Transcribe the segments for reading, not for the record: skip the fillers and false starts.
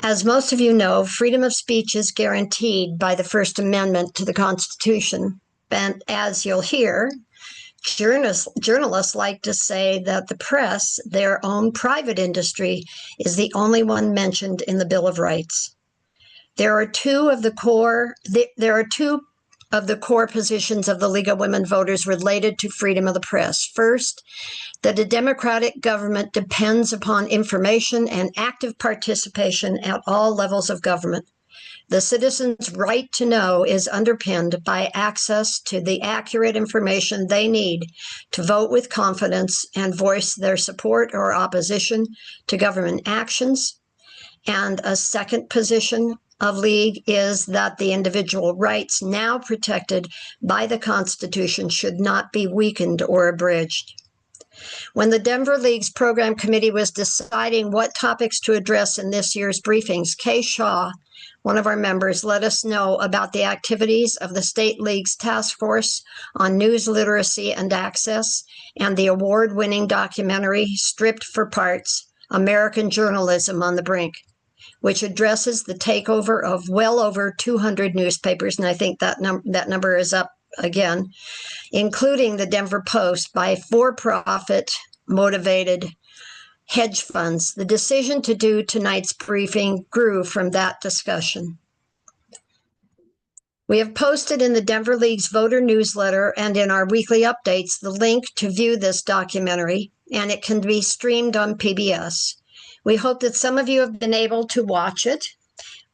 As most of you know, freedom of speech is guaranteed by the First Amendment to the Constitution. And as you'll hear, journalists like to say that the press, their own private industry, is the only one mentioned in the Bill of Rights. There are two of the core positions of the League of Women Voters related to freedom of the press. First, that a democratic government depends upon information and active participation at all levels of government. The citizens' right to know is underpinned by access to the accurate information they need to vote with confidence and voice their support or opposition to government actions. And a second position of League is that the individual rights now protected by the Constitution should not be weakened or abridged. When the Denver League's program committee was deciding what topics to address in this year's briefings, Kay Shaw, one of our members, let us know about the activities of the State League's Task Force on News Literacy and Access and the award-winning documentary, Stripped for Parts, American Journalism on the Brink, which addresses the takeover of well over 200 newspapers, and I think that number is up again, including the Denver Post, by for-profit motivated hedge funds. The decision to do tonight's briefing grew from that discussion. We have posted in the Denver League's voter newsletter and in our weekly updates the link to view this documentary, and it can be streamed on PBS. We hope that some of you have been able to watch it.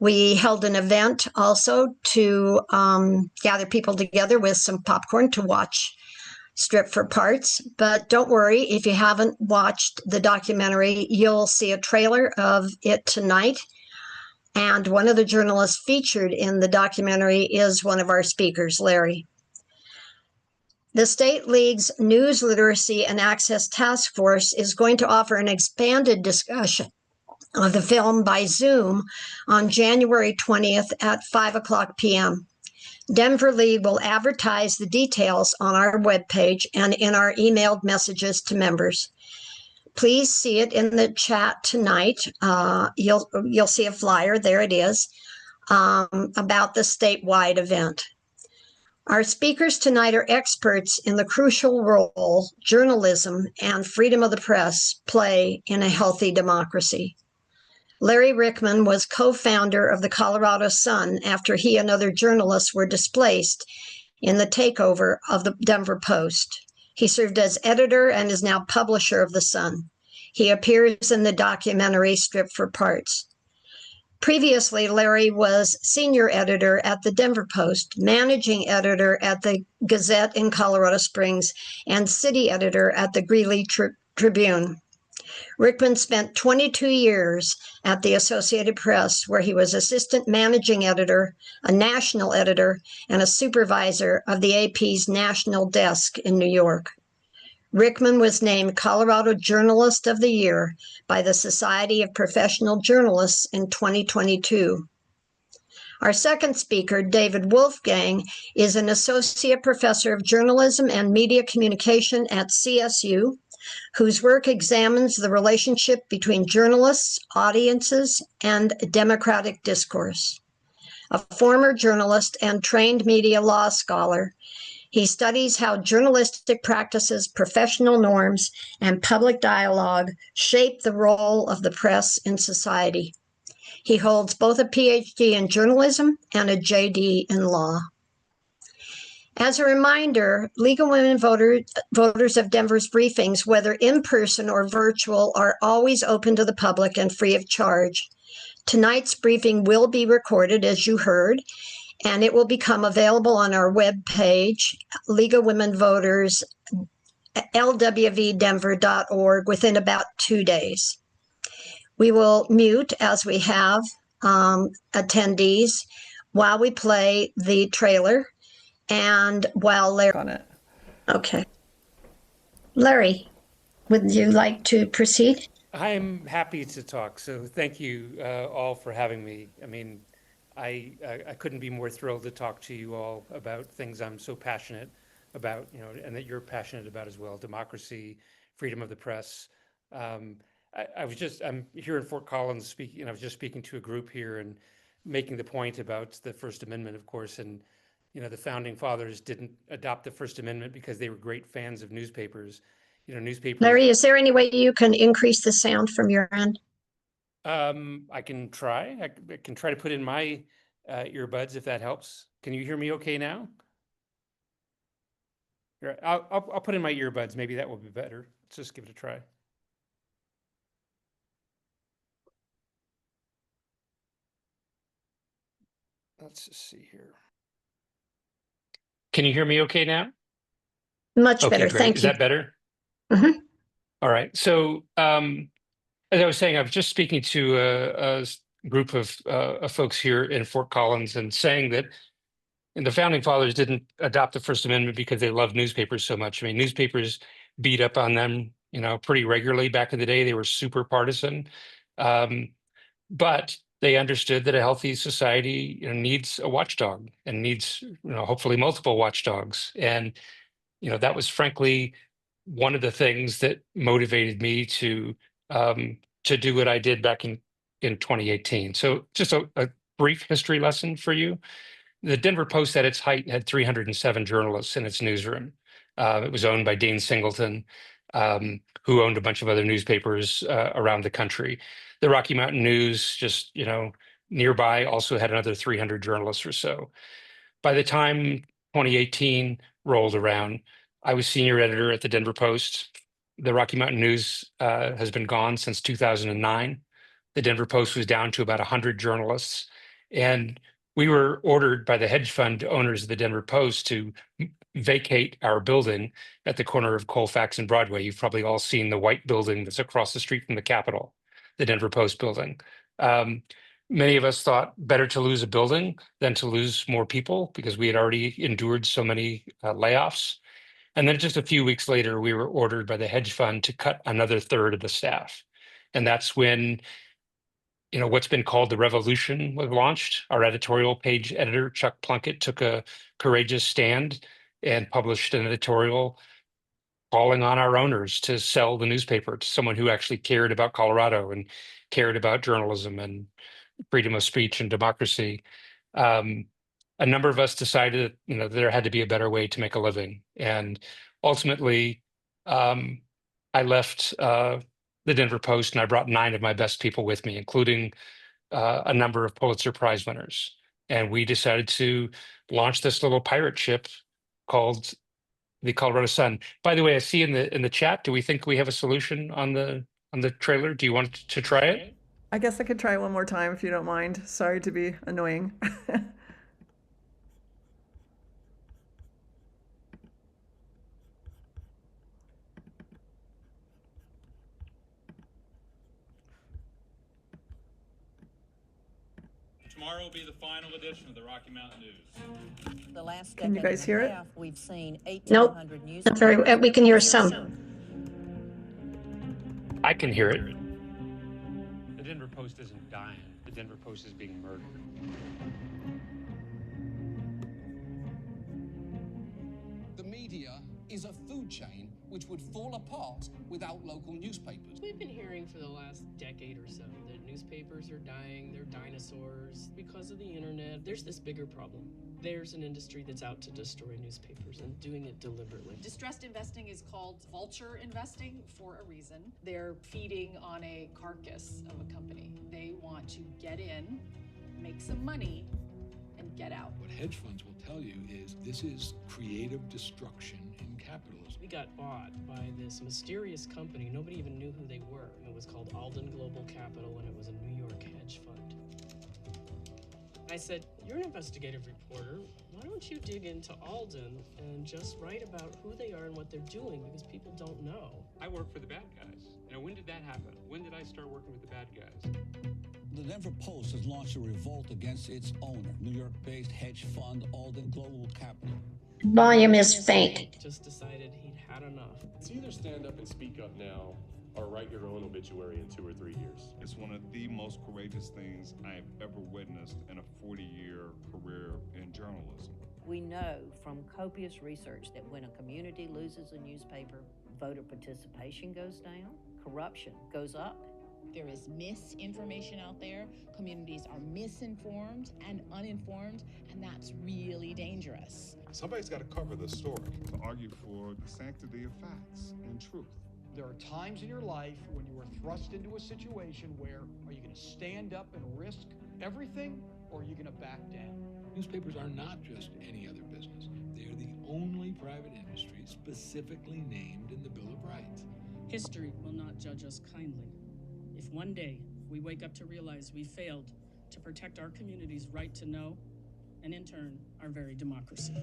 We held an event also to gather people together with some popcorn to watch Stripped for Parts. But don't worry, if you haven't watched the documentary, you'll see a trailer of it tonight. And one of the journalists featured in the documentary is one of our speakers, Larry. The State League's News Literacy and Access Task Force is going to offer an expanded discussion of the film by Zoom on January 20th at 5:00 p.m. Denver League will advertise the details on our webpage and in our emailed messages to members. Please see it in the chat tonight. You'll see a flyer, there it is, about the statewide event. Our speakers tonight are experts in the crucial role journalism and freedom of the press play in a healthy democracy. Larry Ryckman was co-founder of the Colorado Sun after he and other journalists were displaced in the takeover of the Denver Post. He served as editor and is now publisher of the Sun. He appears in the documentary Stripped for Parts. Previously, Larry was senior editor at the Denver Post, managing editor at the Gazette in Colorado Springs, and city editor at the Greeley Tribune. Ryckman spent 22 years at the Associated Press, where he was assistant managing editor, a national editor, and a supervisor of the AP's national desk in New York. Ryckman was named Colorado Journalist of the Year by the Society of Professional Journalists in 2022. Our second speaker, David Wolfgang, is an associate professor of journalism and media communication at CSU, whose work examines the relationship between journalists, audiences, and democratic discourse. A former journalist and trained media law scholar, he studies how journalistic practices, professional norms, and public dialogue shape the role of the press in society. He holds both a PhD in journalism and a JD in law. As a reminder, League of Women Voters of Denver's briefings, whether in person or virtual, are always open to the public and free of charge. Tonight's briefing will be recorded, as you heard, and it will become available on our webpage, League of Women Voters, lwvdenver.org, within about 2 days. We will mute, as we have, attendees while we play the trailer. And while Larry on it. Okay. Larry, would you like to proceed? I'm happy to talk. So thank you all for having me. I mean, I couldn't be more thrilled to talk to you all about things I'm so passionate about, and that you're passionate about as well: democracy, freedom of the press. I'm here in Fort Collins speaking, and I was just speaking to a group here and making the point about the First Amendment, of course, and the founding fathers didn't adopt the First Amendment because they were great fans of newspapers. Newspapers. Larry, is there any way you can increase the sound from your end? I can try. I can try to put in my earbuds if that helps. Can you hear me okay now? Here, I'll put in my earbuds. Maybe that will be better. Let's just give it a try. Let's just see here. Can you hear me okay now? Much Okay, better. great. Thank Is you. that better? Mhm. All right. So, as I was saying, I was just speaking to a group of folks here in Fort Collins and saying that the founding fathers didn't adopt the First Amendment because they loved newspapers so much. I mean, newspapers beat up on them, pretty regularly back in the day. They were super partisan. But they understood that a healthy society needs a watchdog and needs hopefully multiple watchdogs. And that was frankly one of the things that motivated me to do what I did back in 2018. So just a brief history lesson for you. The Denver Post at its height had 307 journalists in its newsroom. It was owned by Dean Singleton, who owned a bunch of other newspapers around the country. The Rocky Mountain News, just nearby, also had another 300 journalists or so. By the time 2018 rolled around, I was senior editor at the Denver Post. The Rocky Mountain News has been gone since 2009. The Denver Post was down to about 100 journalists. And we were ordered by the hedge fund owners of the Denver Post to vacate our building at the corner of Colfax and Broadway. You've probably all seen the white building that's across the street from the Capitol, the Denver Post building. Many of us thought better to lose a building than to lose more people because we had already endured so many layoffs. And then just a few weeks later, we were ordered by the hedge fund to cut another third of the staff. And that's when what's been called the revolution was launched. Our editorial page editor, Chuck Plunkett, took a courageous stand and published an editorial calling on our owners to sell the newspaper to someone who actually cared about Colorado and cared about journalism and freedom of speech and democracy. A number of us decided that there had to be a better way to make a living. And ultimately, I left the Denver Post and I brought 9 of my best people with me, including a number of Pulitzer Prize winners. And we decided to launch this little pirate ship called the Colorado Sun. By the way, I see in the chat, do we think we have a solution on the trailer? Do you want to try it? I guess I could try one more time if you don't mind. Sorry to be annoying. Tomorrow will be the final edition of the Rocky Mountain News. The last Can you decade guys and hear a it? half, we've seen Nope. 1,800 news. Not very. We can hear some. I can hear it. The Denver Post isn't dying. The Denver Post is being murdered. The media is a food chain which would fall apart without local newspapers. We've been hearing for the last decade or so that newspapers are dying, they're dinosaurs because of the internet. There's this bigger problem. There's an industry that's out to destroy newspapers and doing it deliberately. Distressed investing is called vulture investing for a reason. They're feeding on a carcass of a company. They want to get in, make some money, and get out. What hedge funds will tell you is this is creative destruction in capitalism. We got bought by this mysterious company. Nobody even knew who they were. It was called Alden Global Capital, and it was a New York hedge fund. I said, you're an investigative reporter. Why don't you dig into Alden and just write about who they are and what they're doing, because people don't know. I work for the bad guys. When did that happen? When did I start working with the bad guys? The Denver Post has launched a revolt against its owner, New York-based hedge fund Alden Global Capital. Volume is faint. Just decided he'd had enough. It's either stand up and speak up now or write your own obituary in 2 or 3 years. It's one of the most courageous things I've ever witnessed in a 40-year career in journalism. We know from copious research that when a community loses a newspaper, voter participation goes down, corruption goes up, There is misinformation out there. Communities are misinformed and uninformed, and that's really dangerous. Somebody's got to cover the story to argue for the sanctity of facts and truth. There are times in your life when you are thrust into a situation where are you going to stand up and risk everything, or are you going to back down? Newspapers are not just any other business. They are the only private industry specifically named in the Bill of Rights. History will not judge us kindly. If one day we wake up to realize we failed to protect our community's right to know, and in turn, our very democracy.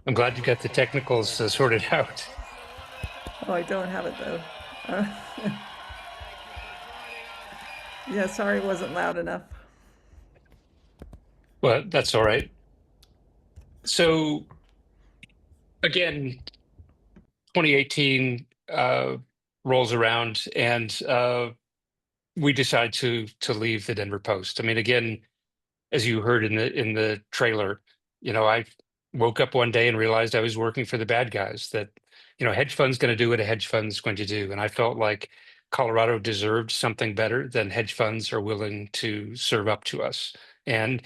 I'm glad you got the technicals sorted out. Oh, I don't have it though. Yeah, sorry, it wasn't loud enough. Well, that's all right. So again, 2018 rolls around, and we decide to leave the Denver Post. I mean, again, as you heard in the trailer, I woke up one day and realized I was working for the bad guys. That hedge fund's going to do what a hedge fund's going to do, and I felt like Colorado deserved something better than hedge funds are willing to serve up to us. And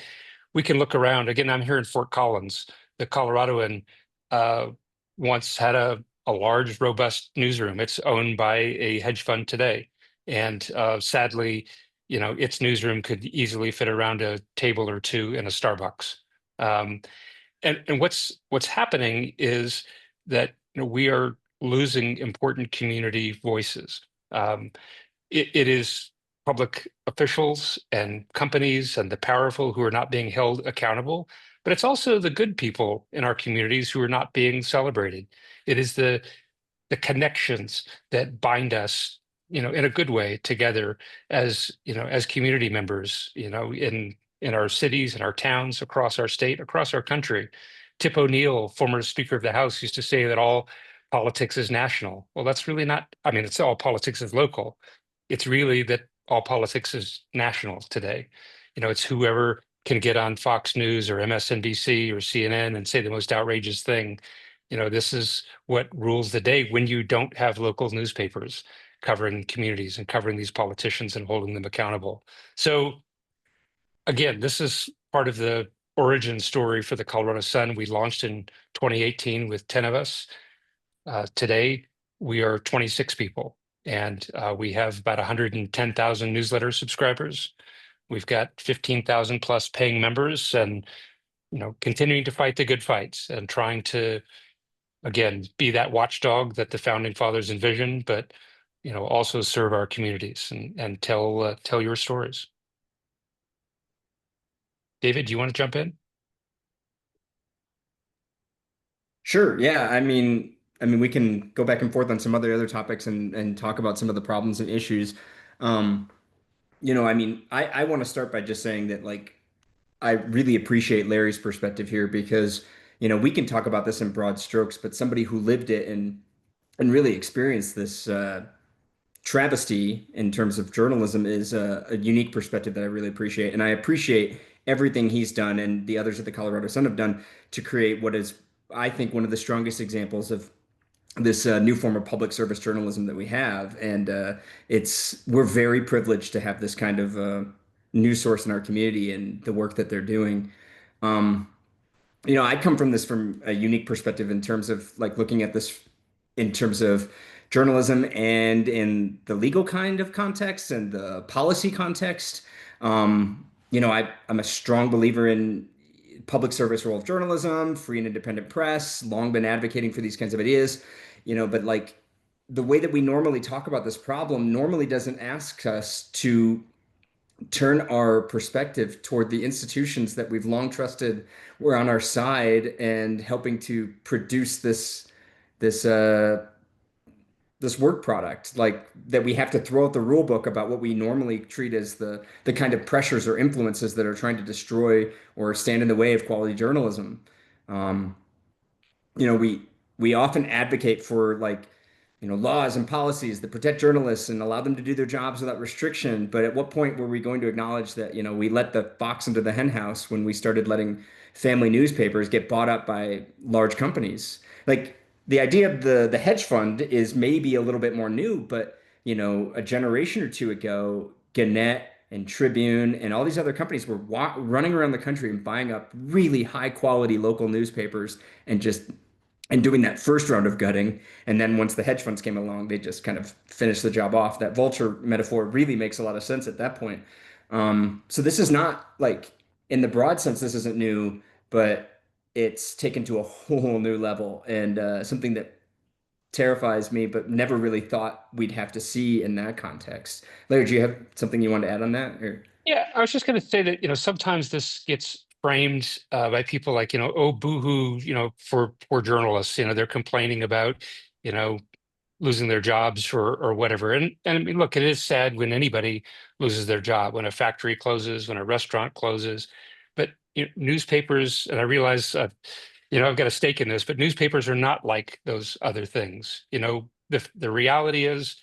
we can look around. Again, I'm here in Fort Collins. The Coloradoan once had a large, robust newsroom. It's owned by a hedge fund today. And sadly, its newsroom could easily fit around a table or two in a Starbucks. And what's happening is that we are losing important community voices. It is public officials and companies and the powerful who are not being held accountable, but it's also the good people in our communities who are not being celebrated. It is the connections that bind us, in a good way together as community members, in our cities and our towns, across our state, across our country. Tip O'Neill, former Speaker of the House, used to say that all politics is national. Well, that's really not. I mean, it's all politics is local. It's really that all politics is national today. It's whoever can get on Fox News or MSNBC or CNN and say the most outrageous thing. This is what rules the day when you don't have local newspapers covering communities and covering these politicians and holding them accountable. So again, this is part of the origin story for the Colorado Sun. We launched in 2018 with 10 of us. Today, we are 26 people, and we have about 110,000 newsletter subscribers. We've got 15,000 plus paying members, and continuing to fight the good fights and trying to, again, be that watchdog that the founding fathers envisioned, but also serve our communities and tell your stories. David, do you want to jump in? Sure. Yeah. I mean, we can go back and forth on some other topics and talk about some of the problems and issues. I want to start by just saying that, like, I really appreciate Larry's perspective here because, we can talk about this in broad strokes, but somebody who lived it and really experienced this travesty in terms of journalism is a unique perspective that I really appreciate. And I appreciate everything he's done and the others at the Colorado Sun have done to create what is, I think, one of the strongest examples of this new form of public service journalism that we have. And we're very privileged to have this kind of news source in our community and the work that they're doing. I come from a unique perspective in terms of like looking at this in terms of journalism and in the legal kind of context and the policy context. I'm a strong believer in public service role of journalism, free and independent press, long been advocating for these kinds of ideas, but like the way that we normally talk about this problem normally doesn't ask us to turn our perspective toward the institutions that we've long trusted were on our side and helping to produce this work product, like that we have to throw out the rule book about what we normally treat as the kind of pressures or influences that are trying to destroy or stand in the way of quality journalism. We often advocate for like laws and policies that protect journalists and allow them to do their jobs without restriction. But at what point were we going to acknowledge that, we let the fox into the hen house when we started letting family newspapers get bought up by large companies? Like the idea of the hedge fund is maybe a little bit more new, but a generation or two ago, Gannett and Tribune and all these other companies were running around the country and buying up really high quality local newspapers and doing that first round of gutting. And then once the hedge funds came along, they just kind of finished the job off. That vulture metaphor really makes a lot of sense at that point. So this is not like, in the broad sense, this isn't new, but it's taken to a whole new level, and something that terrifies me, but never really thought we'd have to see in that context. Larry, do you have something you want to add on that? Or? Yeah, I was just going to say that, sometimes this gets framed by people like, oh, boohoo, for poor journalists. They're complaining about, losing their jobs or whatever. And I mean, look, it is sad when anybody loses their job, when a factory closes, when a restaurant closes. But newspapers, and I realize, I've got a stake in this, but newspapers are not like those other things. The reality is,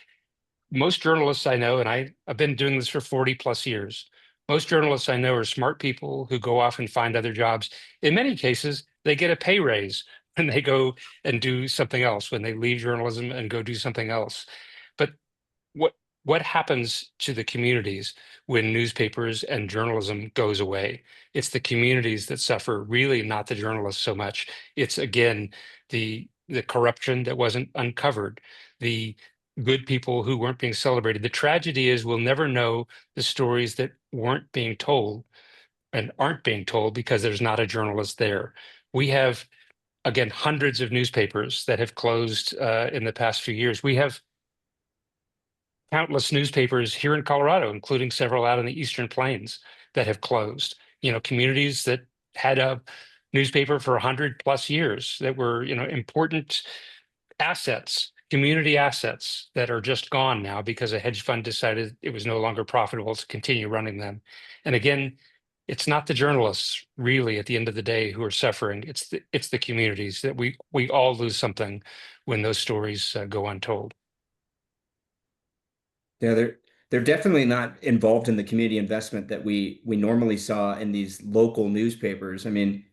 most journalists I know, and I've been doing this for 40 plus years, most journalists I know are smart people who go off and find other jobs. In many cases, they get a pay raise when they go and do something else, when they leave journalism and go do something else. But what happens to the communities when newspapers and journalism goes away? It's the communities that suffer, really, not the journalists so much. It's, again, the corruption that wasn't uncovered, the good people who weren't being celebrated. The tragedy is we'll never know the stories that weren't being told and aren't being told because there's not a journalist there. We have, again, hundreds of newspapers that have closed in the past few years. We have countless newspapers here in Colorado, including several out in the Eastern Plains, that have closed. Communities that had a newspaper for 100 plus years that were, important assets, community assets that are just gone now because a hedge fund decided it was no longer profitable to continue running them. And again, it's not the journalists really at the end of the day who are suffering. It's the communities that we all lose something when those stories go untold. Yeah, they're definitely not involved in the community investment that we normally saw in these local newspapers. I mean,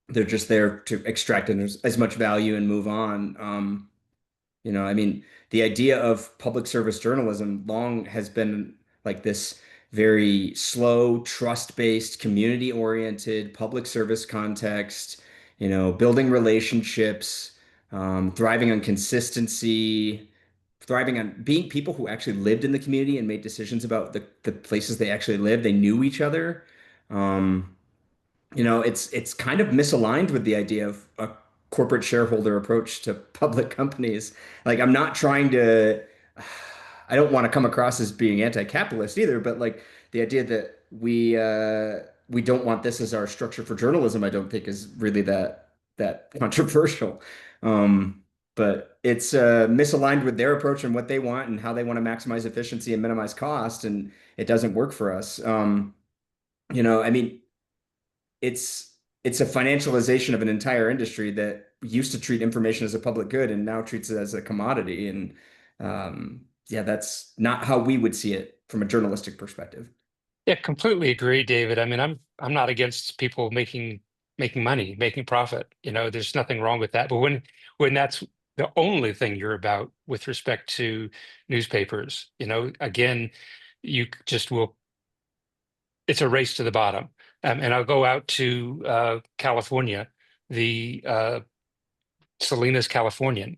they're just there to extract as much value and move on. I mean, the idea of public service journalism long has been like this very slow, trust-based, community-oriented public service context, building relationships, thriving on consistency, thriving on being people who actually lived in the community and made decisions about the places they actually lived. They knew each other. Um, it's kind of misaligned with the idea of a corporate shareholder approach to public companies. Like, I'm not trying to, I don't want to come across as being anti-capitalist either, but like the idea that we don't want this as our structure for journalism, I don't think is really that controversial. But it's misaligned with their approach and what they want and how they want to maximize efficiency and minimize cost, and it doesn't work for us. I mean, it's a financialization of an entire industry that used to treat information as a public good and now treats it as a commodity. And yeah, that's not how we would see it from a journalistic perspective. Yeah, completely agree, David. I mean, I'm not against people making money, making profit. There's nothing wrong with that. But when that's the only thing you're about with respect to newspapers, again, you just will. It's a race to the bottom. And I'll go out to California, the Salinas, Californian,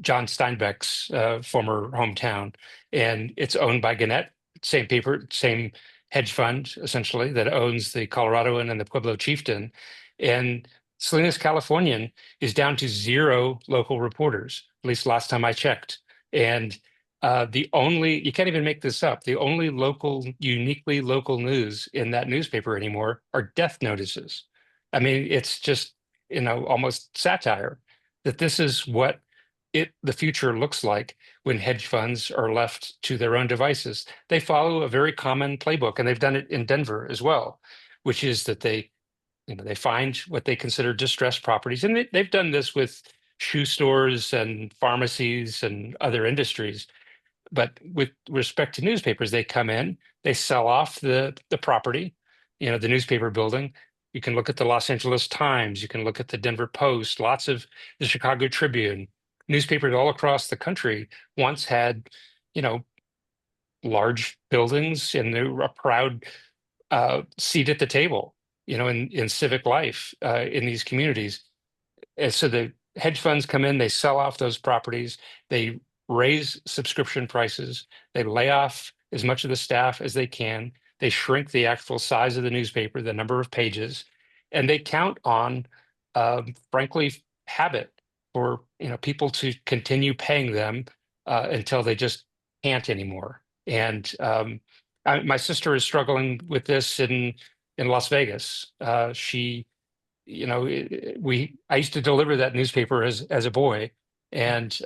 John Steinbeck's former hometown, and it's owned by Gannett, same paper, same hedge fund essentially that owns the Coloradoan and the Pueblo Chieftain. And Salinas, Californian is down to 0 local reporters, at least last time I checked. And you can't even make this up, the only uniquely local news in that newspaper anymore are death notices. I mean, it's just, almost satire that this is what the future looks like when hedge funds are left to their own devices. They follow a very common playbook, and they've done it in Denver as well, which is that they find what they consider distressed properties, and they've done this with shoe stores and pharmacies and other industries. But with respect to newspapers, they come in, they sell off the property, the newspaper building. You can look at the Los Angeles Times, you can look at the Denver Post, lots of the Chicago Tribune. Newspapers all across the country once had, large buildings, and they were a proud seat at the table, in civic life in these communities. And so the hedge funds come in, they sell off those properties, they raise subscription prices, they lay off as much of the staff as they can, they shrink the actual size of the newspaper, the number of pages, and they count on, frankly, habit for people to continue paying them until they just can't anymore. And my sister is struggling with this in Las Vegas. She I used to deliver that newspaper as a boy, and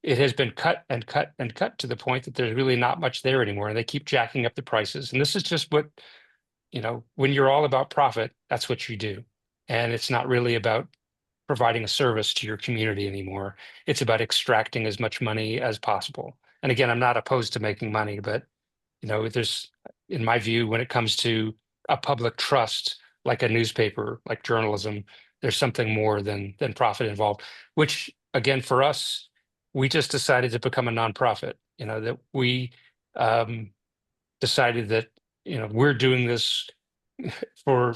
it has been cut and cut and cut to the point that there's really not much there anymore, and they keep jacking up the prices. And this is just what, when you're all about profit, that's what you do. And it's not really about providing a service to your community anymore. It's about extracting as much money as possible. And again, I'm not opposed to making money, but there's, in my view, when it comes to a public trust, like a newspaper, like journalism, there's something more than profit involved, which again, for us, we just decided to become a nonprofit, that we decided that, we're doing this for,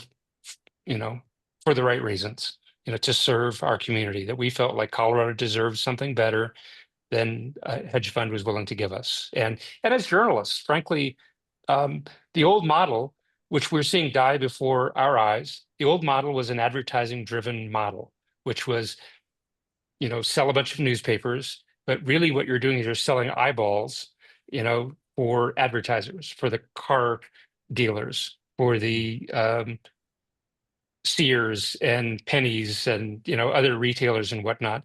for the right reasons, to serve our community, that we felt like Colorado deserved something better than a hedge fund was willing to give us. And as journalists, frankly, the old model, which we're seeing die before our eyes, the old model was an advertising-driven model, which was, sell a bunch of newspapers, but really what you're doing is you're selling eyeballs, for advertisers, for the car dealers, for the Sears and Pennies and, other retailers and whatnot.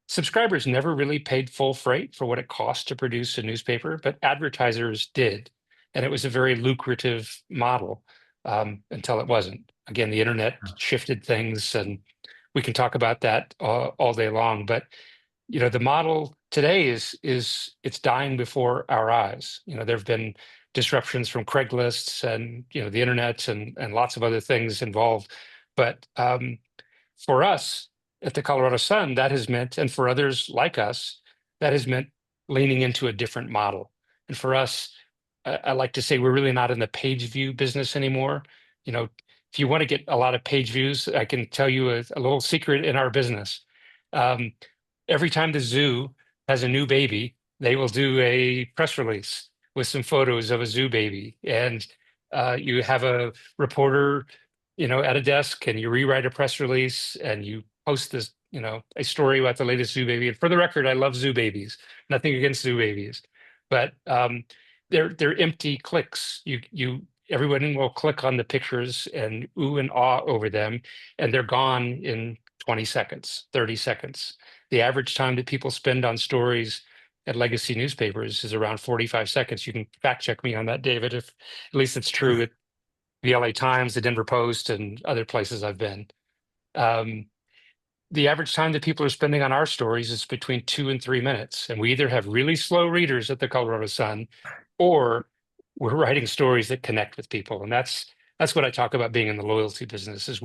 Subscribers never really paid full freight for what it cost to produce a newspaper, but advertisers did. And it was a very lucrative model until it wasn't. Again, the internet shifted things, and we can talk about that all day long. But the model today is it's dying before our eyes. There have been disruptions from Craigslist and the internet and lots of other things involved. But for us at the Colorado Sun, that has meant, and for others like us, that has meant leaning into a different model. And for us, I like to say we're really not in the page view business anymore. If you want to get a lot of page views, I can tell you a little secret in our business. Every time the zoo has a new baby, they will do a press release with some photos of a zoo baby. And you have a reporter, at a desk, and you rewrite a press release and you post this, a story about the latest zoo baby. And for the record, I love zoo babies, nothing against zoo babies, but they're empty clicks. Everyone will click on the pictures and ooh and ah over them, and they're gone in 20 seconds, 30 seconds. The average time that people spend on stories at legacy newspapers is around 45 seconds. You can fact check me on that, David, if at least it's true at the LA Times, the Denver Post, and other places I've been. The average time that people are spending on our stories is between 2 and 3 minutes. And we either have really slow readers at the Colorado Sun, or we're writing stories that connect with people. And that's what I talk about being in the loyalty business, is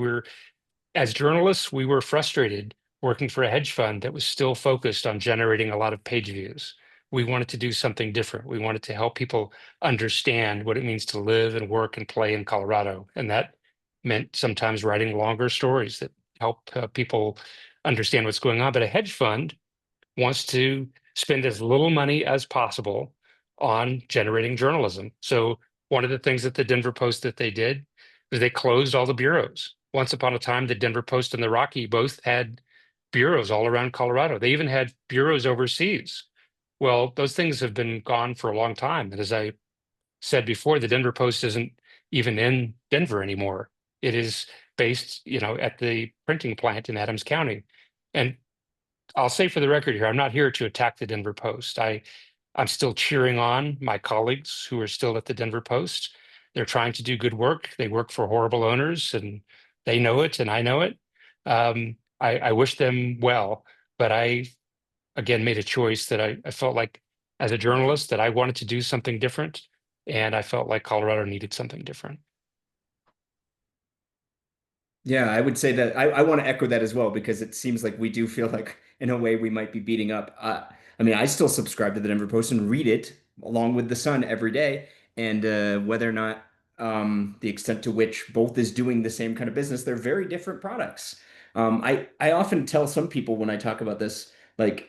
as journalists, we were frustrated working for a hedge fund that was still focused on generating a lot of page views. We wanted to do something different. We wanted to help people understand what it means to live and work and play in Colorado. And that meant sometimes writing longer stories that help people understand what's going on. But a hedge fund wants to spend as little money as possible on generating journalism. So one of the things that the Denver Post that they did is they closed all the bureaus. Once upon a time, the Denver Post and the Rocky both had bureaus all around Colorado. They even had bureaus overseas. Well, those things have been gone for a long time. And as I said before, the Denver Post isn't even in Denver anymore. It is based, at the printing plant in Adams County. And I'll say for the record here, I'm not here to attack the Denver Post. I'm still cheering on my colleagues who are still at the Denver Post. They're trying to do good work. They work for horrible owners, and they know it, and I know it. I wish them well, but I, again, made a choice that I felt like as a journalist that I wanted to do something different. And I felt like Colorado needed something different. Yeah, I would say that I want to echo that as well because it seems like we do feel like, in a way, we might be beating up. I mean, I still subscribe to the Denver Post and read it along with the Sun every day. And whether or not the extent to which both is doing the same kind of business, they're very different products. I often tell some people when I talk about this, like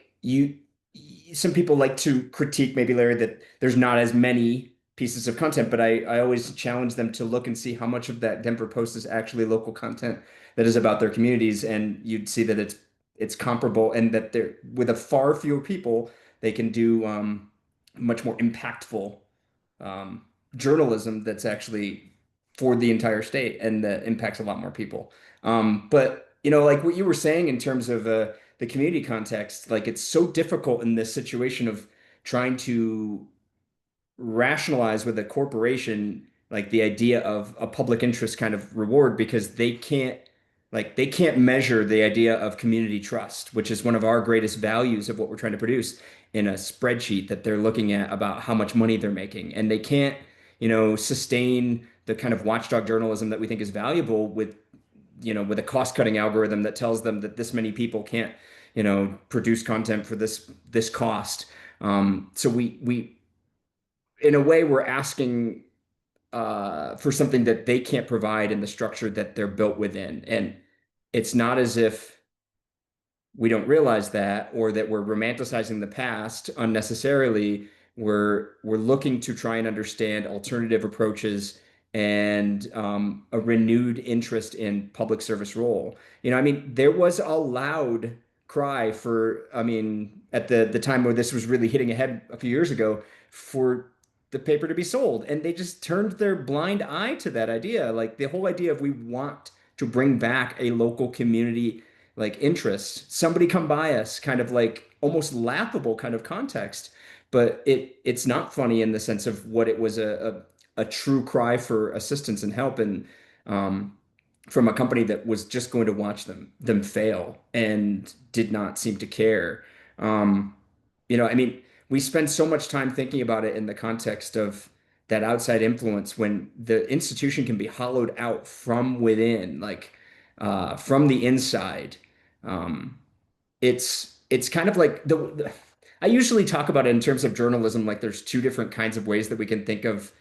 some people like to critique maybe Larry that there's not as many pieces of content, but I always challenge them to look and see how much of that Denver Post is actually local content that is about their communities, and you'd see that it's comparable, and that they're with a far fewer people, they can do much more impactful um, journalism that's actually for the entire state and that impacts a lot more people. But like what you were saying in terms of the community context, like it's so difficult in this situation of trying to rationalize with a corporation like the idea of a public interest kind of reward because they can't measure the idea of community trust, which is one of our greatest values of what we're trying to produce in a spreadsheet that they're looking at about how much money they're making. And they can't, sustain the kind of watchdog journalism that we think is valuable with a cost-cutting algorithm that tells them that this many people can't, produce content for this cost. So we in a way, we're asking for something that they can't provide in the structure that they're built within. And it's not as if we don't realize that or that we're romanticizing the past unnecessarily. We're looking to try and understand alternative approaches and a renewed interest in public service role. I mean, there was a loud cry for, I mean, at the time where this was really hitting ahead a few years ago, for the paper to be sold, and they just turned their blind eye to that idea. Like the whole idea of we want to bring back a local community like interest, somebody come by us, kind of like almost laughable kind of context. But it's not funny in the sense of what it was a true cry for assistance and help, and um, from a company that was just going to watch them fail and did not seem to care. Um, I mean, we spend so much time thinking about it in the context of that outside influence when the institution can be hollowed out from within, like from the inside. Um, it's kind of like I usually talk about it in terms of journalism, like there's two different kinds of ways that we can think of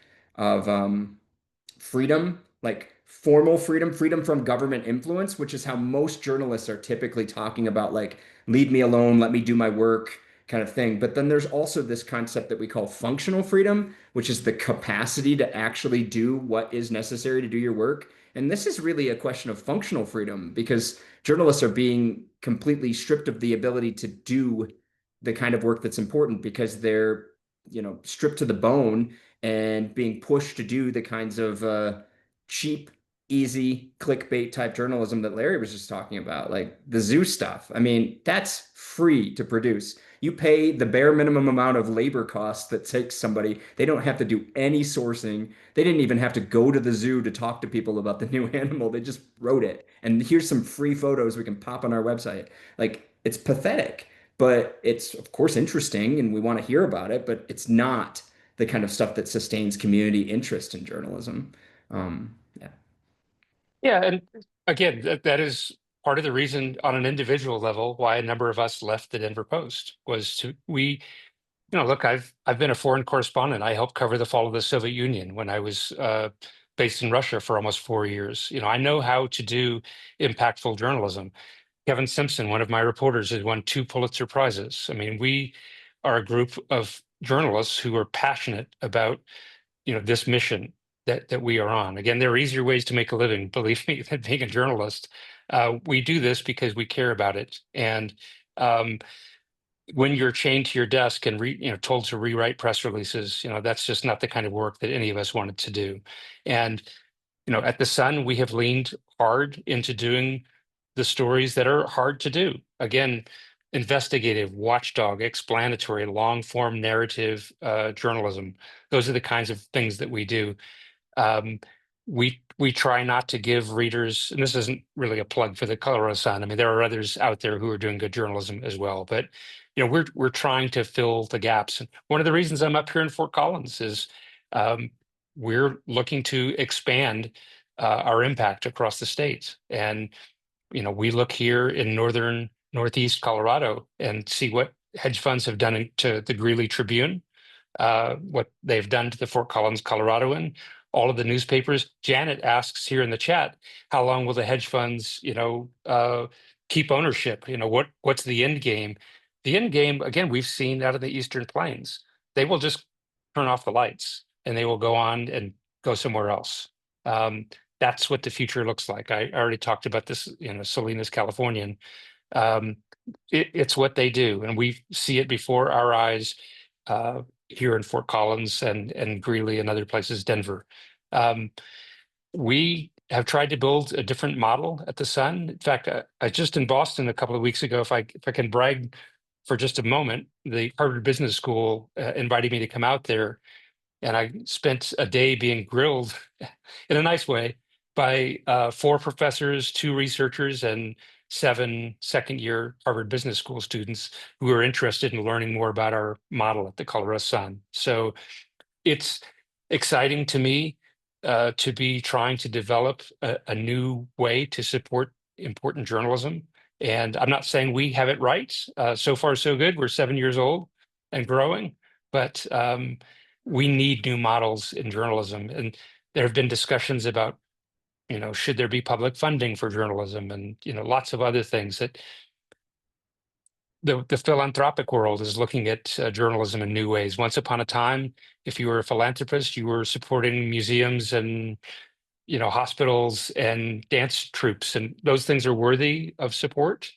freedom, like formal freedom, freedom from government influence, which is how most journalists are typically talking about, like, leave me alone, let me do my work kind of thing. But then there's also this concept that we call functional freedom, which is the capacity to actually do what is necessary to do your work. And this is really a question of functional freedom because journalists are being completely stripped of the ability to do the kind of work that's important because they're, stripped to the bone and being pushed to do the kinds of cheap, easy clickbait type journalism that Larry was just talking about, like the zoo stuff. I mean, that's free to produce. You pay the bare minimum amount of labor costs that takes somebody. They don't have to do any sourcing. They didn't even have to go to the zoo to talk to people about the new animal. They just wrote it. And here's some free photos we can pop on our website. Like, it's pathetic, but it's, of course, interesting and we want to hear about it, but it's not the kind of stuff that sustains community interest in journalism. Yeah. Yeah, and again, that is part of the reason on an individual level why a number of us left the Denver Post was look, I've been a foreign correspondent. I helped cover the fall of the Soviet Union when I was based in Russia for almost 4 years. I know how to do impactful journalism. Kevin Simpson, one of my reporters, has won 2 Pulitzer Prizes. I mean, we are a group of journalists who are passionate about this mission that we are on. Again, there are easier ways to make a living, believe me, than being a journalist. We do this because we care about it. And when you're chained to your desk and told to rewrite press releases, that's just not the kind of work that any of us wanted to do. And at the Sun, we have leaned hard into doing the stories that are hard to do. Again, investigative, watchdog, explanatory, long form narrative journalism. Those are the kinds of things that we do. we try not to give readers, and this isn't really a plug for the Colorado Sun. I mean, there are others out there who are doing good journalism as well, but we're trying to fill the gaps. And one of the reasons I'm up here in Fort Collins is um, we're looking to expand our impact across the state. And we look here in northeast Colorado and see what hedge funds have done to the Greeley Tribune, what they've done to the Fort Collins Coloradoan, all of the newspapers. Janet asks here in the chat, how long will the hedge funds, keep ownership? What's the end game? The end game, again, we've seen out of the Eastern Plains. They will just turn off the lights and they will go on and go somewhere else. That's what the future looks like. I already talked about this, Salinas, Californian. It's what they do, and we see it before our eyes here in Fort Collins and Greeley and other places, Denver. We have tried to build a different model at the Sun. In fact, I was just in Boston a couple of weeks ago. If I can brag for just a moment, the Harvard Business School invited me to come out there, and I spent a day being grilled in a nice way by 4 professors, 2 researchers, and 7 second-year Harvard Business School students who are interested in learning more about our model at the Colorado Sun. So it's exciting to me to be trying to develop a new way to support important journalism. And I'm not saying we have it right. So far, so good. We're 7 years old and growing, but we need new models in journalism. And there have been discussions about, should there be public funding for journalism, and, lots of other things that the philanthropic world is looking at journalism in new ways. Once upon a time, if you were a philanthropist, you were supporting museums and, hospitals and dance troupes, and those things are worthy of support.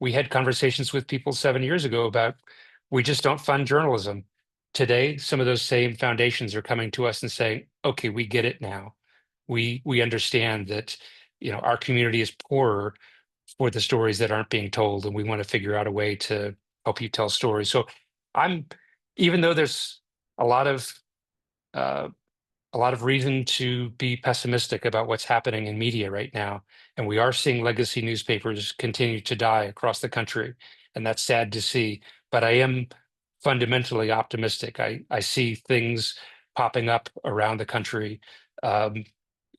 We had conversations with people 7 years ago about, we just don't fund journalism. Today, some of those same foundations are coming to us and saying, okay, we get it now. We understand that, our community is poorer for the stories that aren't being told, and we want to figure out a way to help you tell stories. So even though there's a lot of reason to be pessimistic about what's happening in media right now, and we are seeing legacy newspapers continue to die across the country, and that's sad to see. But I am fundamentally optimistic. I see things popping up around the country,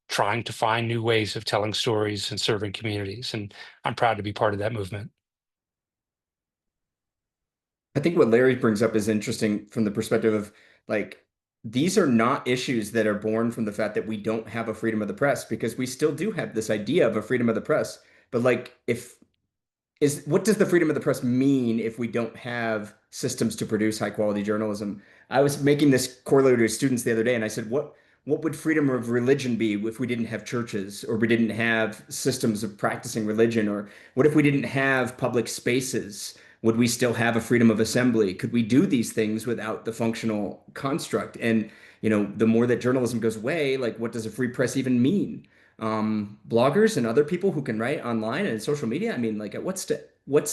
trying to find new ways of telling stories and serving communities. And I'm proud to be part of that movement. I think what Larry brings up is interesting from the perspective of, like, these are not issues that are born from the fact that we don't have a freedom of the press, because we still do have this idea of a freedom of the press. But like, what does the freedom of the press mean if we don't have systems to produce high quality journalism? I was making this corollary to students the other day, and I said, what would freedom of religion be if we didn't have churches, or we didn't have systems of practicing religion? Or what if we didn't have public spaces? Would we still have a freedom of assembly? Could we do these things without the functional construct? And, the more that journalism goes away, like, what does a free press even mean? Bloggers and other people who can write online and social media, I mean, like, what's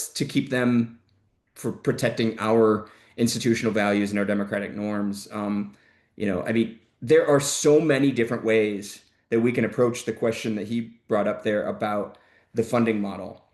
to keep them for protecting our institutional values and our democratic norms? I mean, there are so many different ways that we can approach the question that he brought up there about the funding model.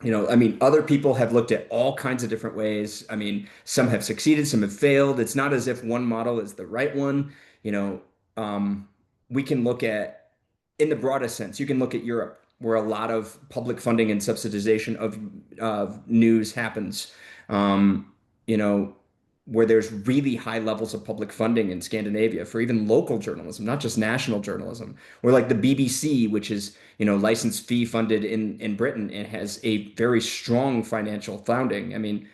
I mean, other people have looked at all kinds of different ways. I mean, some have succeeded, some have failed. It's not as if one model is the right one. We can look at, in the broadest sense, you can look at Europe, where a lot of public funding and subsidization of news happens. You know, where there's really high levels of public funding in Scandinavia for even local journalism, not just national journalism. Or like the BBC, which is, license fee funded in Britain and has a very strong financial founding. I mean,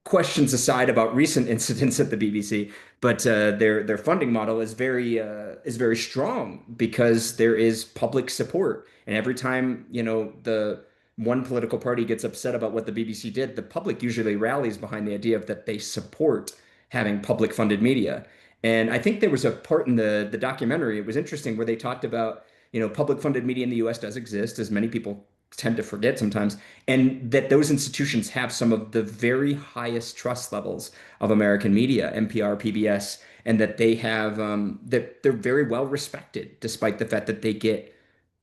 questions aside about recent incidents at the BBC, but their funding model is very strong because there is public support. And every time, the one political party gets upset about what the BBC did, the public usually rallies behind the idea of that they support having public funded media. And I think there was a part in the documentary, it was interesting, where they talked about, public funded media in the US does exist, as many people tend to forget sometimes, and that those institutions have some of the very highest trust levels of American media, NPR, PBS, and that they have that they're very well respected, despite the fact that they get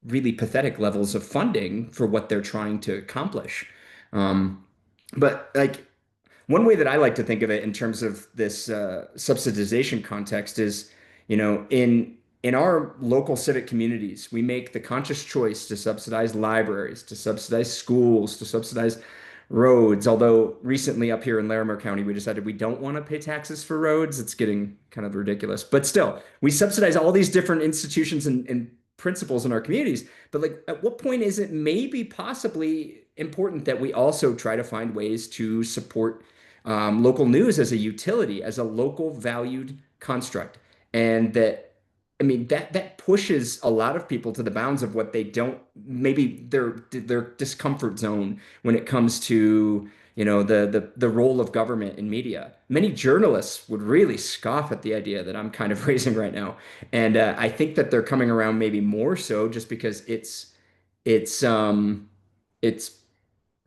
really pathetic levels of funding for what they're trying to accomplish. Um, but like one way that I like to think of it in terms of this subsidization context is, in our local civic communities, we make the conscious choice to subsidize libraries, to subsidize schools, to subsidize roads. Although recently up here in Larimer County, we decided we don't want to pay taxes for roads. It's getting kind of ridiculous. But still, we subsidize all these different institutions and principles in our communities. But like, at what point is it maybe possibly important that we also try to find ways to support local news as a utility, as a local valued construct? And that, I mean, that pushes a lot of people to the bounds of what they don't, maybe their discomfort zone when it comes to, the role of government in media. Many journalists would really scoff at the idea that I'm kind of raising right now, and I think that they're coming around maybe more so just because it's it's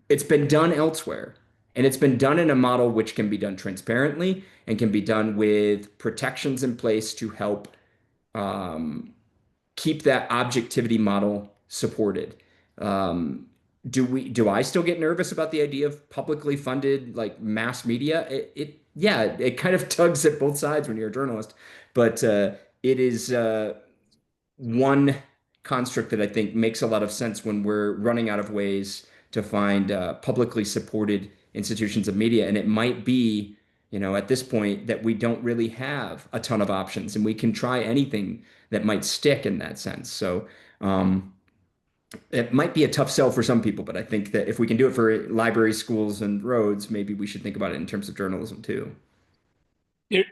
it's been done elsewhere. And it's been done in a model which can be done transparently and can be done with protections in place to help um, keep that objectivity model supported. Um, do I still get nervous about the idea of publicly funded like mass media? Yeah, it kind of tugs at both sides when you're a journalist, but it is one construct that I think makes a lot of sense when we're running out of ways to find publicly supported institutions of media. And it might be, at this point that we don't really have a ton of options and we can try anything that might stick in that sense. So it might be a tough sell for some people, but I think that if we can do it for libraries, schools, and roads, maybe we should think about it in terms of journalism too.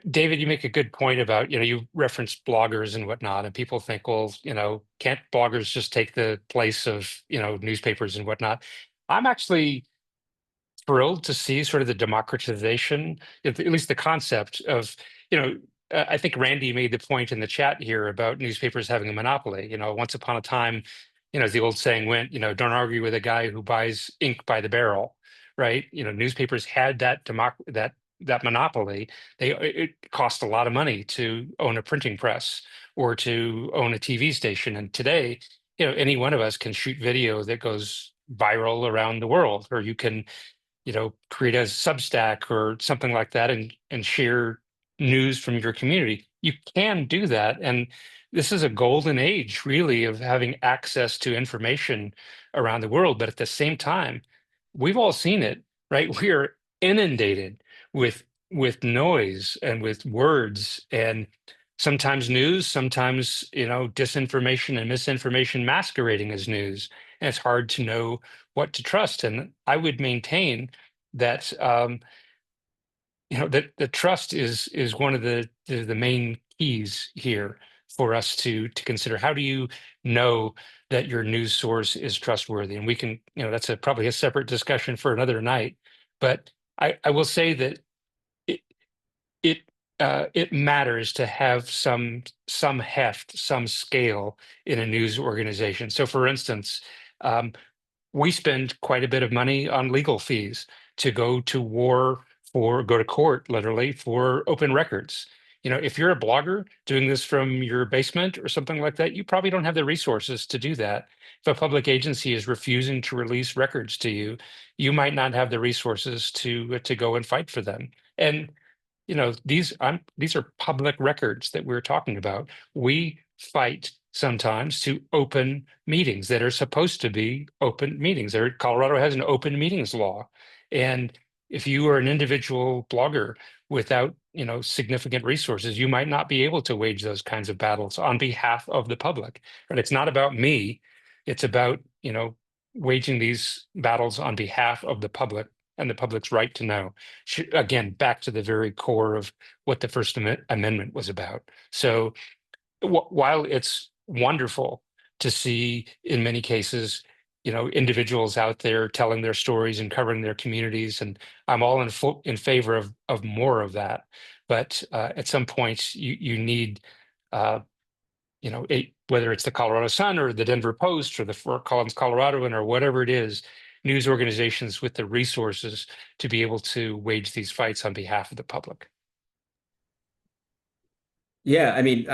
David, you make a good point about, you referenced bloggers and whatnot, and people think, well, can't bloggers just take the place of, newspapers and whatnot? I'm actually thrilled to see sort of the democratization, at least the concept of, I think Randy made the point in the chat here about newspapers having a monopoly. Once upon a time, as the old saying went, don't argue with a guy who buys ink by the barrel, right? Newspapers had that monopoly. It cost a lot of money to own a printing press or to own a TV station. And today, any one of us can shoot video that goes viral around the world, or you can create a Substack or something like that and share news from your community. You can do that. And this is a golden age, really, of having access to information around the world. But at the same time, we've all seen it, right? We are inundated with noise and with words and sometimes news, sometimes, disinformation and misinformation masquerading as news. And it's hard to know what to trust. And I would maintain that that the trust is one of the main keys here for us to consider. How do you know that your news source is trustworthy? And we can, that's probably a separate discussion for another night. But I will say that it it matters to have some heft, some scale in a news organization. So, for instance, we spend quite a bit of money on legal fees to go to war go to court, literally, for open records. If you're a blogger doing this from your basement or something like that, you probably don't have the resources to do that. If a public agency is refusing to release records to you, you might not have the resources to go and fight for them. And these are public records that we're talking about. We fight sometimes to open meetings that are supposed to be open meetings. Colorado has an open meetings law, and if you are an individual blogger without significant resources, you might not be able to wage those kinds of battles on behalf of the public. Right? It's not about me; it's about waging these battles on behalf of the public and the public's right to know. Again, back to the very core of what the First Amendment was about. So while it's wonderful to see in many cases, individuals out there telling their stories and covering their communities, and I'm all in favor of more of that. But at some point, you need uh, whether it's the Colorado Sun or the Denver Post or the Fort Collins Coloradoan or whatever it is, news organizations with the resources to be able to wage these fights on behalf of the public. Yeah, I mean,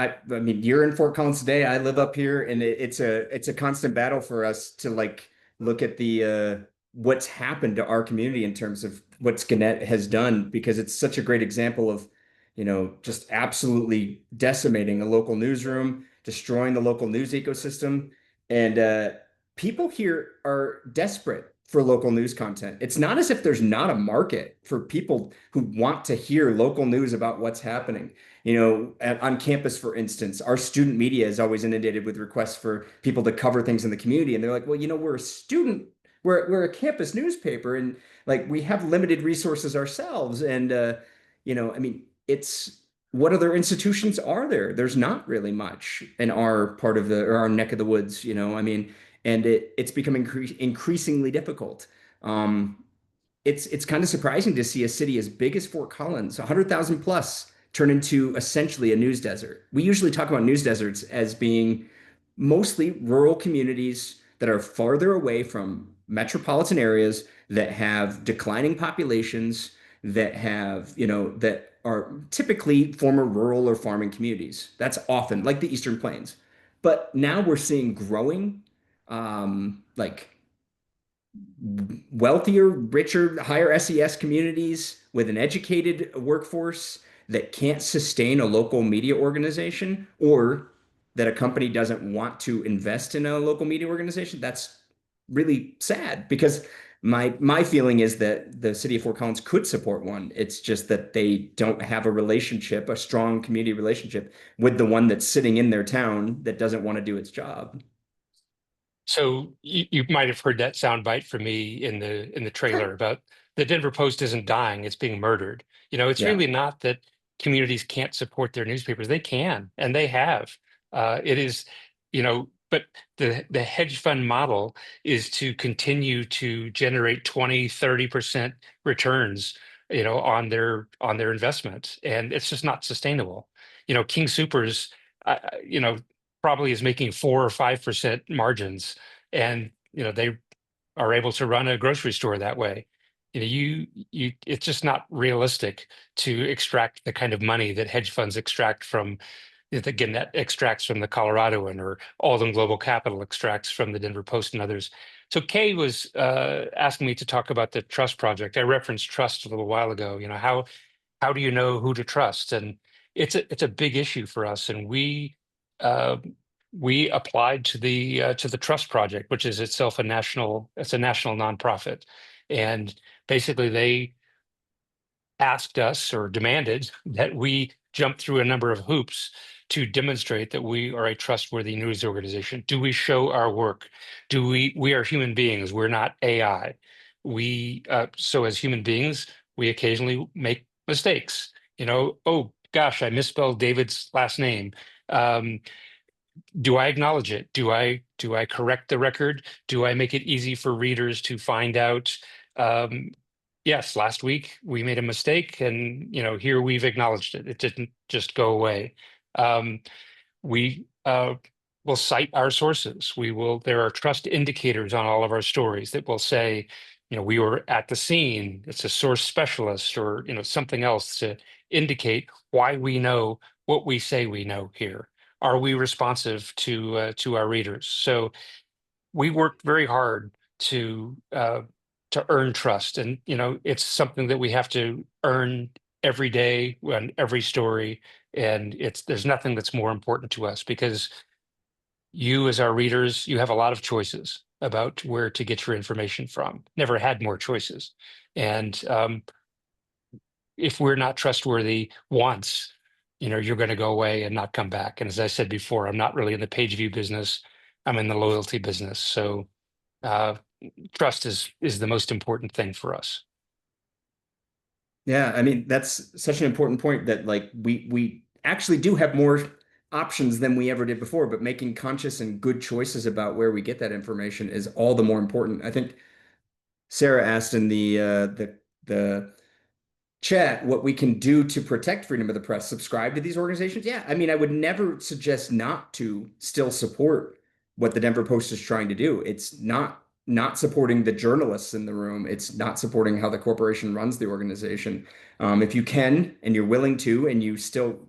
you're in Fort Collins today. I live up here, and it's a constant battle for us to like look at the what's happened to our community in terms of what Gannett has done, because it's such a great example of, just absolutely decimating a local newsroom, destroying the local news ecosystem, and people here are desperate for local news content. It's not as if there's not a market for people who want to hear local news about what's happening. On campus, for instance, our student media is always inundated with requests for people to cover things in the community. And they're like, well, we're a campus newspaper, and like we have limited resources ourselves. And, what other institutions are there? There's not really much in our part of or our neck of the woods, and it's becoming increasingly difficult. Um, it's kind of surprising to see a city as big as Fort Collins, 100,000 plus, turn into essentially a news desert. We usually talk about news deserts as being mostly rural communities that are farther away from metropolitan areas, that have declining populations, that are typically former rural or farming communities. That's often like the Eastern Plains. But now we're seeing growing, like wealthier, richer, higher SES communities with an educated workforce that can't sustain a local media organization, or that a company doesn't want to invest in a local media organization. That's really sad, because my feeling is that the city of Fort Collins could support one. It's just that they don't have a strong community relationship with the one that's sitting in their town that doesn't want to do its job. So you might have heard that soundbite from me in the trailer about the Denver Post isn't dying, it's being murdered. It's Yeah. really not that communities can't support their newspapers. They can, and they have. It is, but the hedge fund model is to continue to generate 20-30% returns, on their investment. And it's just not sustainable. King Soopers, probably is making 4 or 5% margins, and they are able to run a grocery store that way. It's just not realistic to extract the kind of money that hedge funds extract from, again, that extracts from the Coloradoan, or Alden Global Capital extracts from the Denver Post and others. So Kay was asking me to talk about the trust project. I referenced trust a little while ago. How do you know who to trust? And it's a big issue for us. And uh, we applied to the Trust Project, which is itself it's a national nonprofit. And basically they asked us, or demanded, that we jump through a number of hoops to demonstrate that we are a trustworthy news organization. Do we show our work? We are human beings, we're not AI. So as human beings, we occasionally make mistakes. Oh gosh, I misspelled David's last name. Um, do I acknowledge it? Do I correct the record? Do I make it easy for readers to find out? Yes, last week we made a mistake, and here we've acknowledged it. It didn't just go away. We will cite our sources. There are trust indicators on all of our stories that will say, we were at the scene. It's a source specialist, or something else to indicate why we know what we say we know here. Are we responsive to our readers? So we worked very hard to earn trust, and it's something that we have to earn every day on every story. And there's nothing that's more important to us, because you, as our readers, you have a lot of choices about where to get your information from. Never had more choices. And if we're not trustworthy once, you're going to go away and not come back. And as I said before, I'm not really in the page view business. I'm in the loyalty business. So trust is the most important thing for us. Yeah, I mean, that's such an important point, that like we actually do have more options than we ever did before, but making conscious and good choices about where we get that information is all the more important. I think Sarah asked in the chat what we can do to protect freedom of the press. Subscribe to these organizations. Yeah, I mean, I would never suggest not to still support what the Denver Post is trying to do. It's not supporting the journalists in the room. It's not supporting how the corporation runs the organization. If you can, and you're willing to, and you still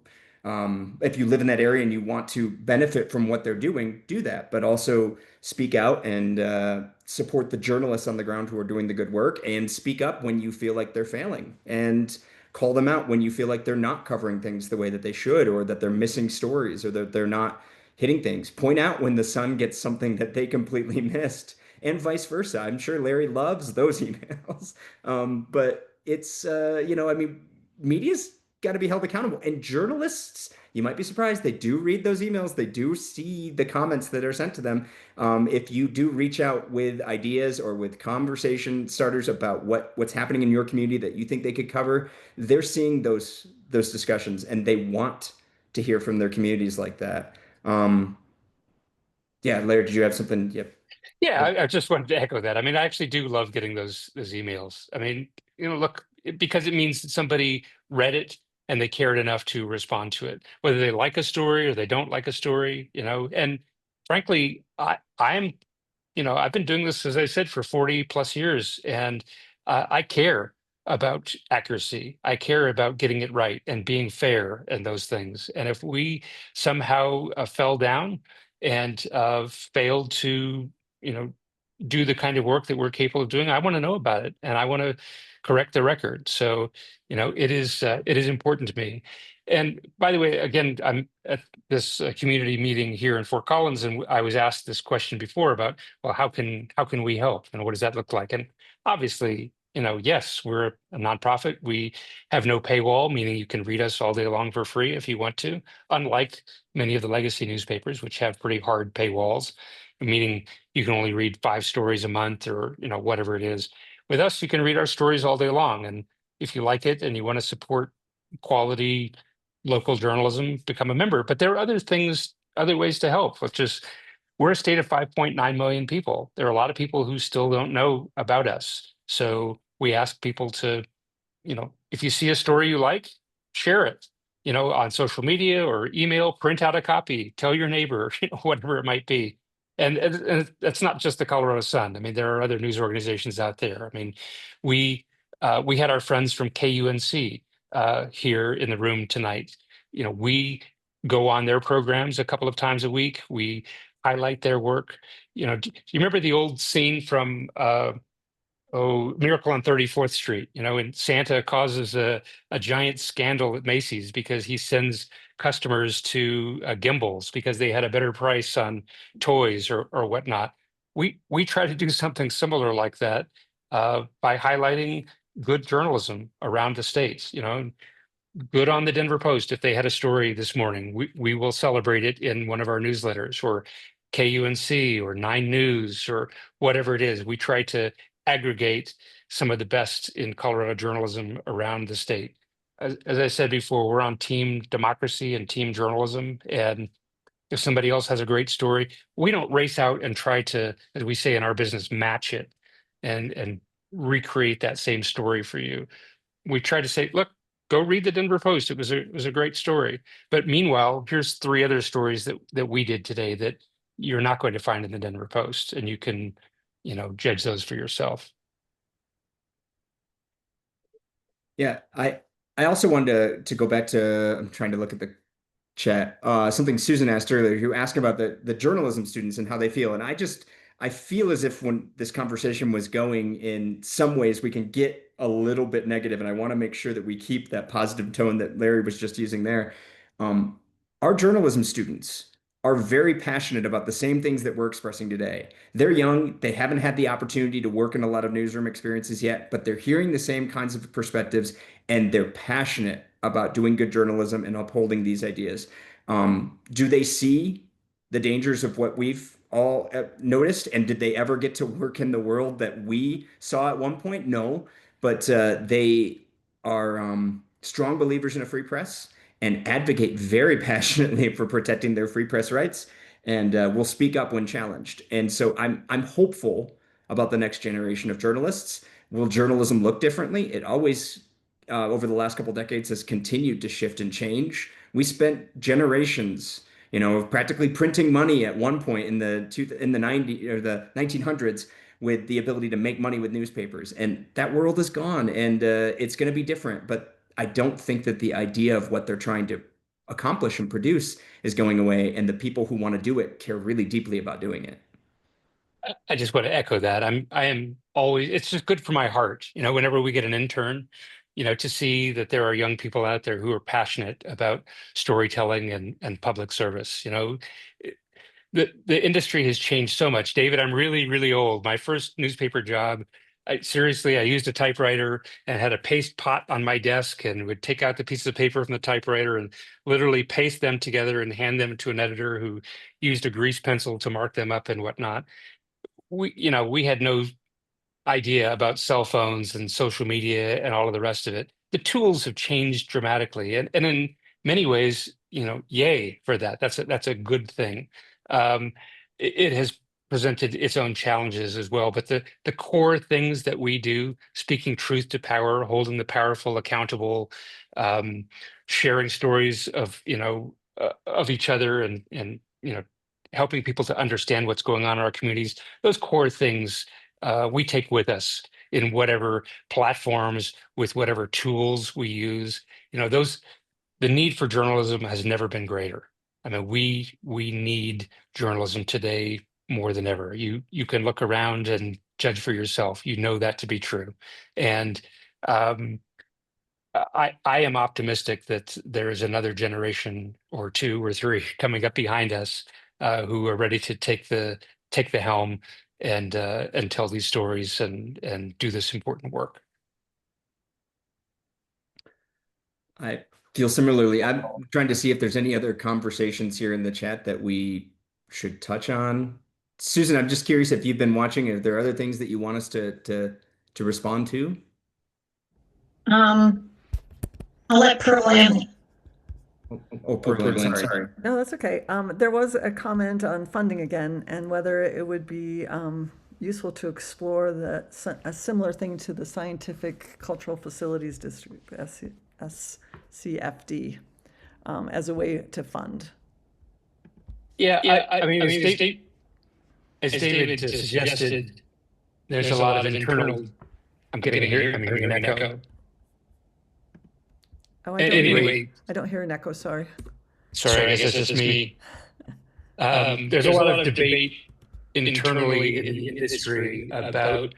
If you live in that area and you want to benefit from what they're doing, do that, but also speak out and support the journalists on the ground who are doing the good work, and speak up when you feel like they're failing, and call them out when you feel like they're not covering things the way that they should, or that they're missing stories, or that they're not hitting things. Point out when the Sun gets something that they completely missed, and vice versa. I'm sure Larry loves those emails. But it's, I mean, media's got to be held accountable. And journalists, you might be surprised, they do read those emails. They do see the comments that are sent to them. If you do reach out with ideas or with conversation starters about what's happening in your community that you think they could cover, they're seeing those discussions, and they want to hear from their communities like that. Yeah, Larry, did you have something? Yep. Yeah, I just wanted to echo that. I mean, I actually do love getting those emails. I mean, look, because it means that somebody read it and they cared enough to respond to it, whether they like a story or they don't like a story, And frankly, I'm, I've been doing this, as I said, for 40 plus years, and I care about accuracy. I care about getting it right and being fair and those things. And if we somehow fell down and failed to, you know, do the kind of work that we're capable of doing, I want to know about it, and I want to correct the record. So, it is important to me. And by the way, again, I'm at this community meeting here in Fort Collins, and I was asked this question before about, well, how can we help, and what does that look like? And obviously, yes, we're a nonprofit. We have no paywall, meaning you can read us all day long for free if you want to. Unlike many of the legacy newspapers, which have pretty hard paywalls, meaning you can only read 5 stories a month, or whatever it is. With us, you can read our stories all day long, and if you like it and you want to support quality local journalism, become a member. But there are other ways to help, which is, we're a state of 5.9 million people. There are a lot of people who still don't know about us. So we ask people to, if you see a story you like, share it, on social media or email, print out a copy, tell your neighbor, whatever it might be. And that's not just the Colorado Sun. I mean, there are other news organizations out there. I mean, we had our friends from KUNC here in the room tonight. We go on their programs a couple of times a week. We highlight their work. Do you remember the old scene from Miracle on 34th Street, and Santa causes a giant scandal at Macy's because he sends customers to Gimbals because they had a better price on toys or whatnot. We try to do something similar like that by highlighting good journalism around the states. Good on the Denver Post. If they had a story this morning, we will celebrate it in one of our newsletters, or KUNC or 9 News or whatever it is. We try to aggregate some of the best in Colorado journalism around the state. As I said before, we're on team democracy and team journalism. And if somebody else has a great story, we don't race out and try to, as we say in our business, match it and recreate that same story for you. We try to say, look, go read the Denver Post. It was a great story. But meanwhile, here's 3 other stories that we did today that you're not going to find in the Denver Post, and you can, judge those for yourself. Yeah, I also wanted to go back to, I'm trying to look at the chat. Something Susan asked earlier, you asked about the journalism students and how they feel. And I feel as if when this conversation was going, in some ways we can get a little bit negative, and I want to make sure that we keep that positive tone that Larry was just using there. Our journalism students are very passionate about the same things that we're expressing today. They're young, they haven't had the opportunity to work in a lot of newsroom experiences yet, but they're hearing the same kinds of perspectives, and they're passionate about doing good journalism and upholding these ideas. Do they see the dangers of what we've all noticed? And did they ever get to work in the world that we saw at one point? No, but they are strong believers in a free press and advocate very passionately for protecting their free press rights, and will speak up when challenged. And so I'm hopeful about the next generation of journalists. Will journalism look differently? It always over the last couple decades has continued to shift and change. We spent generations, of practically printing money at one point in the 90 or the 1900s, with the ability to make money with newspapers, and that world is gone, and it's going to be different. But I don't think that the idea of what they're trying to accomplish and produce is going away, and the people who want to do it care really deeply about doing it. I just want to echo that. I am always, it's just good for my heart, whenever we get an intern, to see that there are young people out there who are passionate about storytelling and public service. The industry has changed so much. David, I'm really, really old. My first newspaper job, seriously, I used a typewriter and had a paste pot on my desk and would take out the pieces of paper from the typewriter and literally paste them together and hand them to an editor who used a grease pencil to mark them up and whatnot. We had no idea about cell phones and social media and all of the rest of it. The tools have changed dramatically, and in many ways, yay for that. That's a good thing. It has presented its own challenges as well, but the core things that we do, speaking truth to power, holding the powerful accountable, sharing stories of each other, and helping people to understand what's going on in our communities, those core things we take with us in whatever platforms, with whatever tools we use. The need for journalism has never been greater. I mean, we need journalism today more than ever. You can look around and judge for yourself. You know that to be true. And I am optimistic that there is another generation or two or three coming up behind us who are ready to take the helm and tell these stories and do this important work. I feel similarly. I'm trying to see if there's any other conversations here in the chat that we should touch on. Susan, I'm just curious if you've been watching. If there are other things that you want us to respond to. I'll let Pearl in. Perlin, sorry. No, that's okay. There was a comment on funding again, and whether it would be useful to explore a similar thing to the Scientific Cultural Facilities District, SCFD, as a way to fund. Yeah, I mean, as David suggested, there's a lot of internal. I'm hearing an echo. Oh, Anyway, I don't hear an echo. Sorry. Sorry, I guess that's just me. There's a lot of debate internally in the industry about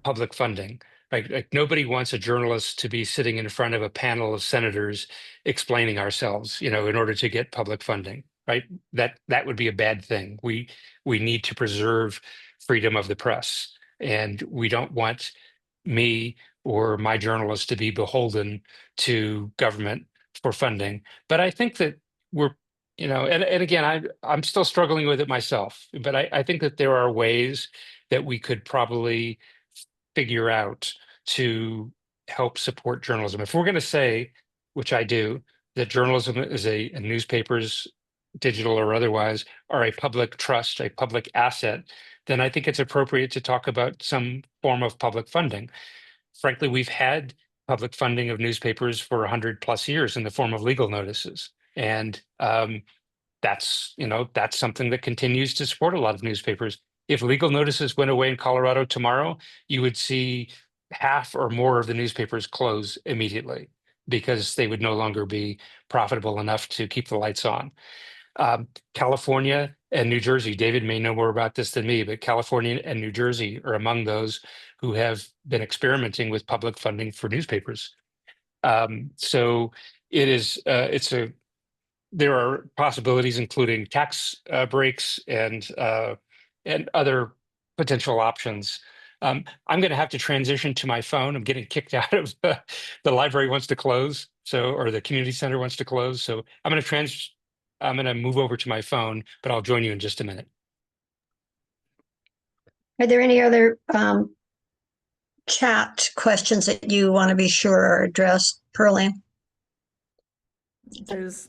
public funding. Right? Like nobody wants a journalist to be sitting in front of a panel of senators explaining ourselves, in order to get public funding. Right? That would be a bad thing. We need to preserve freedom of the press, and we don't want me or my journalists to be beholden to government for funding. But I think that we're, and again, I'm still struggling with it myself, but I think that there are ways that we could probably figure out to help support journalism. If we're going to say, which I do, that journalism is a newspapers, digital or otherwise, are a public trust, a public asset, then I think it's appropriate to talk about some form of public funding. Frankly, we've had public funding of newspapers for 100+ years in the form of legal notices. And that's something that continues to support a lot of newspapers. If legal notices went away in Colorado tomorrow, you would see half or more of the newspapers close immediately because they would no longer be profitable enough to keep the lights on. California and New Jersey, David may know more about this than me, but California and New Jersey are among those who have been experimenting with public funding for newspapers. So there are possibilities, including tax breaks and other potential options. I'm going to have to transition to my phone. I'm getting kicked out of the library wants to close, or the community center wants to close. So I'm going to move over to my phone, but I'll join you in just a minute. Are there any other chat questions that you want to be sure are addressed, Pearline? There's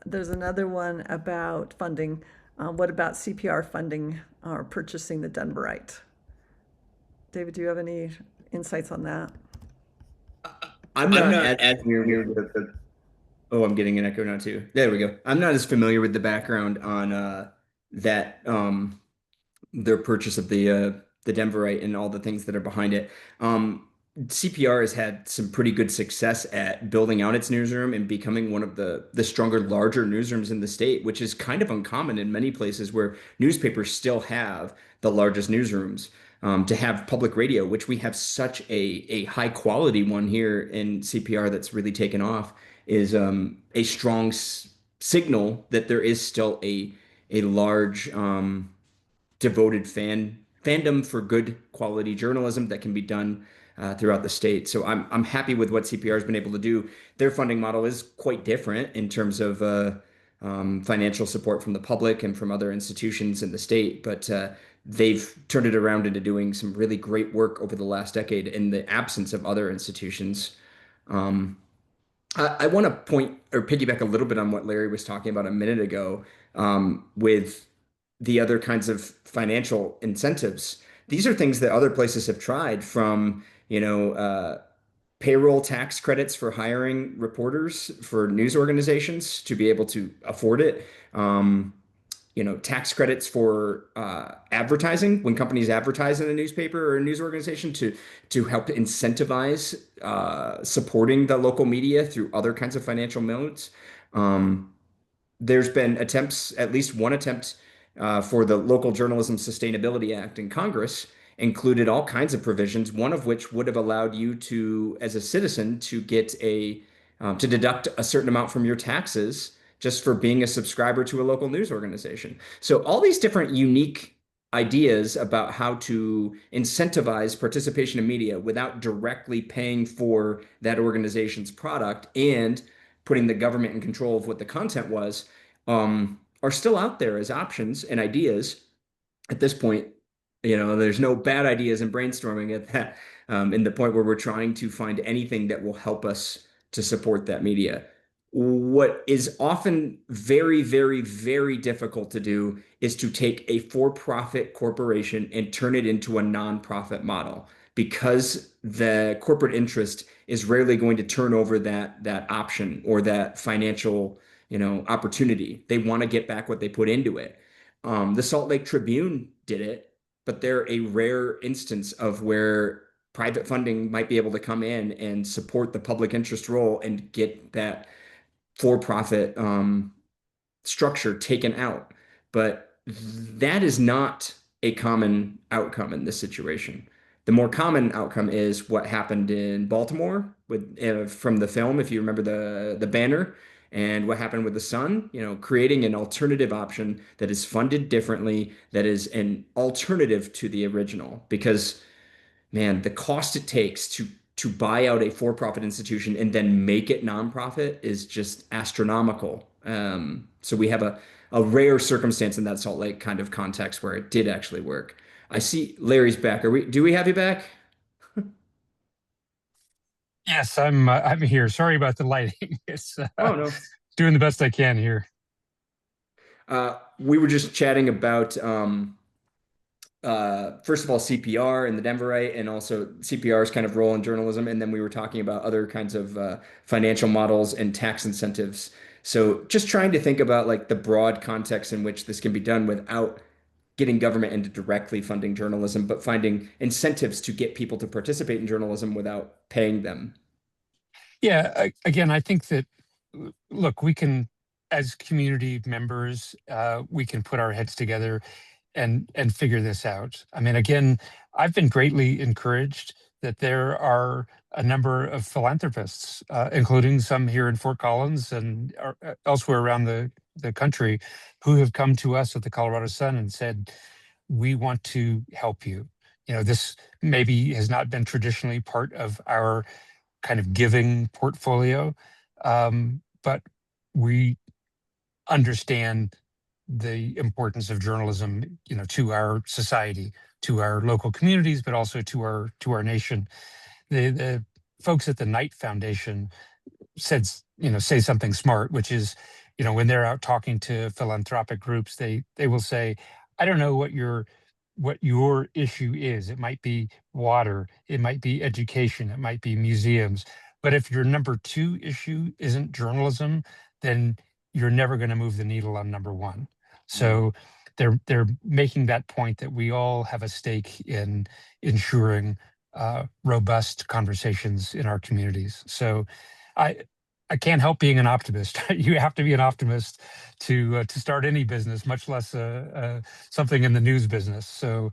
another one about funding. What about CPR funding or purchasing the Denverite? David, do you have any insights on that? I'm not as familiar with the. Oh, I'm getting an echo now too. There we go. I'm not as familiar with the background on that their purchase of the Denverite and all the things that are behind it. CPR has had some pretty good success at building out its newsroom and becoming one of the stronger, larger newsrooms in the state, which is kind of uncommon in many places where newspapers still have the largest newsrooms. To have public radio, which we have such a high quality one here in CPR that's really taken off, is a strong signal that there is still a large devoted fandom for good quality journalism that can be done throughout the state. So I'm happy with what CPR has been able to do. Their funding model is quite different in terms of financial support from the public and from other institutions in the state, but they've turned it around into doing some really great work over the last decade in the absence of other institutions. Um, I want to point or piggyback a little bit on what Larry was talking about a minute ago with the other kinds of financial incentives. These are things that other places have tried, from, payroll tax credits for hiring reporters for news organizations to be able to afford it. Tax credits for advertising when companies advertise in a newspaper or a news organization to help incentivize supporting the local media through other kinds of financial modes. Um, there's been attempts, at least one attempt, for the Local Journalism Sustainability Act in Congress, included all kinds of provisions, one of which would have allowed you to, as a citizen, to get to deduct a certain amount from your taxes just for being a subscriber to a local news organization. So all these different unique ideas about how to incentivize participation in media without directly paying for that organization's product and putting the government in control of what the content was, are still out there as options and ideas. At this point, there's no bad ideas in brainstorming at that, in the point where we're trying to find anything that will help us to support that media. What is often very, very, very difficult to do is to take a for-profit corporation and turn it into a nonprofit model, because the corporate interest is rarely going to turn over that option or that financial, opportunity. They want to get back what they put into it. The Salt Lake Tribune did it, but they're a rare instance of where private funding might be able to come in and support the public interest role and get that for-profit structure taken out. But that is not a common outcome in this situation. The more common outcome is what happened in Baltimore with from the film, if you remember the banner, and what happened with the Sun, creating an alternative option that is funded differently, that is an alternative to the original. Because, man, the cost it takes to buy out a for-profit institution and then make it nonprofit is just astronomical. So we have a rare circumstance in that Salt Lake kind of context where it did actually work. I see Larry's back. Do we have you back? Yes, I'm here. Sorry about the lighting. It's Oh, no. doing the best I can here. We were just chatting about first of all, CPR and the Denverite, and also CPR's kind of role in journalism. And then we were talking about other kinds of financial models and tax incentives. So just trying to think about like the broad context in which this can be done without getting government into directly funding journalism, but finding incentives to get people to participate in journalism without paying them. Yeah, again, I think that, look, we can, as community members, we can put our heads together and figure this out. I mean, again, I've been greatly encouraged that there are a number of philanthropists, including some here in Fort Collins and elsewhere around the country, who have come to us at the Colorado Sun and said, we want to help you. This maybe has not been traditionally part of our kind of giving portfolio, but we understand the importance of journalism, to our society, to our local communities, but also to our nation. The folks at the Knight Foundation say something smart, which is, when they're out talking to philanthropic groups, they will say, I don't know what your issue is. It might be water, it might be education, it might be museums. But if your number two issue isn't journalism, then you're never going to move the needle on number one. So they're making that point that we all have a stake in ensuring robust conversations in our communities. So I can't help being an optimist. You have to be an optimist to start any business, much less something in the news business. So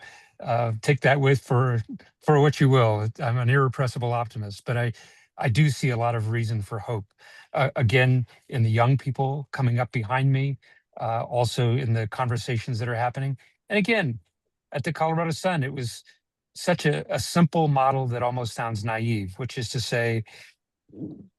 take that with for what you will. I'm an irrepressible optimist, but I do see a lot of reason for hope. Again, in the young people coming up behind me, also in the conversations that are happening. And again, at the Colorado Sun, it was such a simple model that almost sounds naive, which is to say,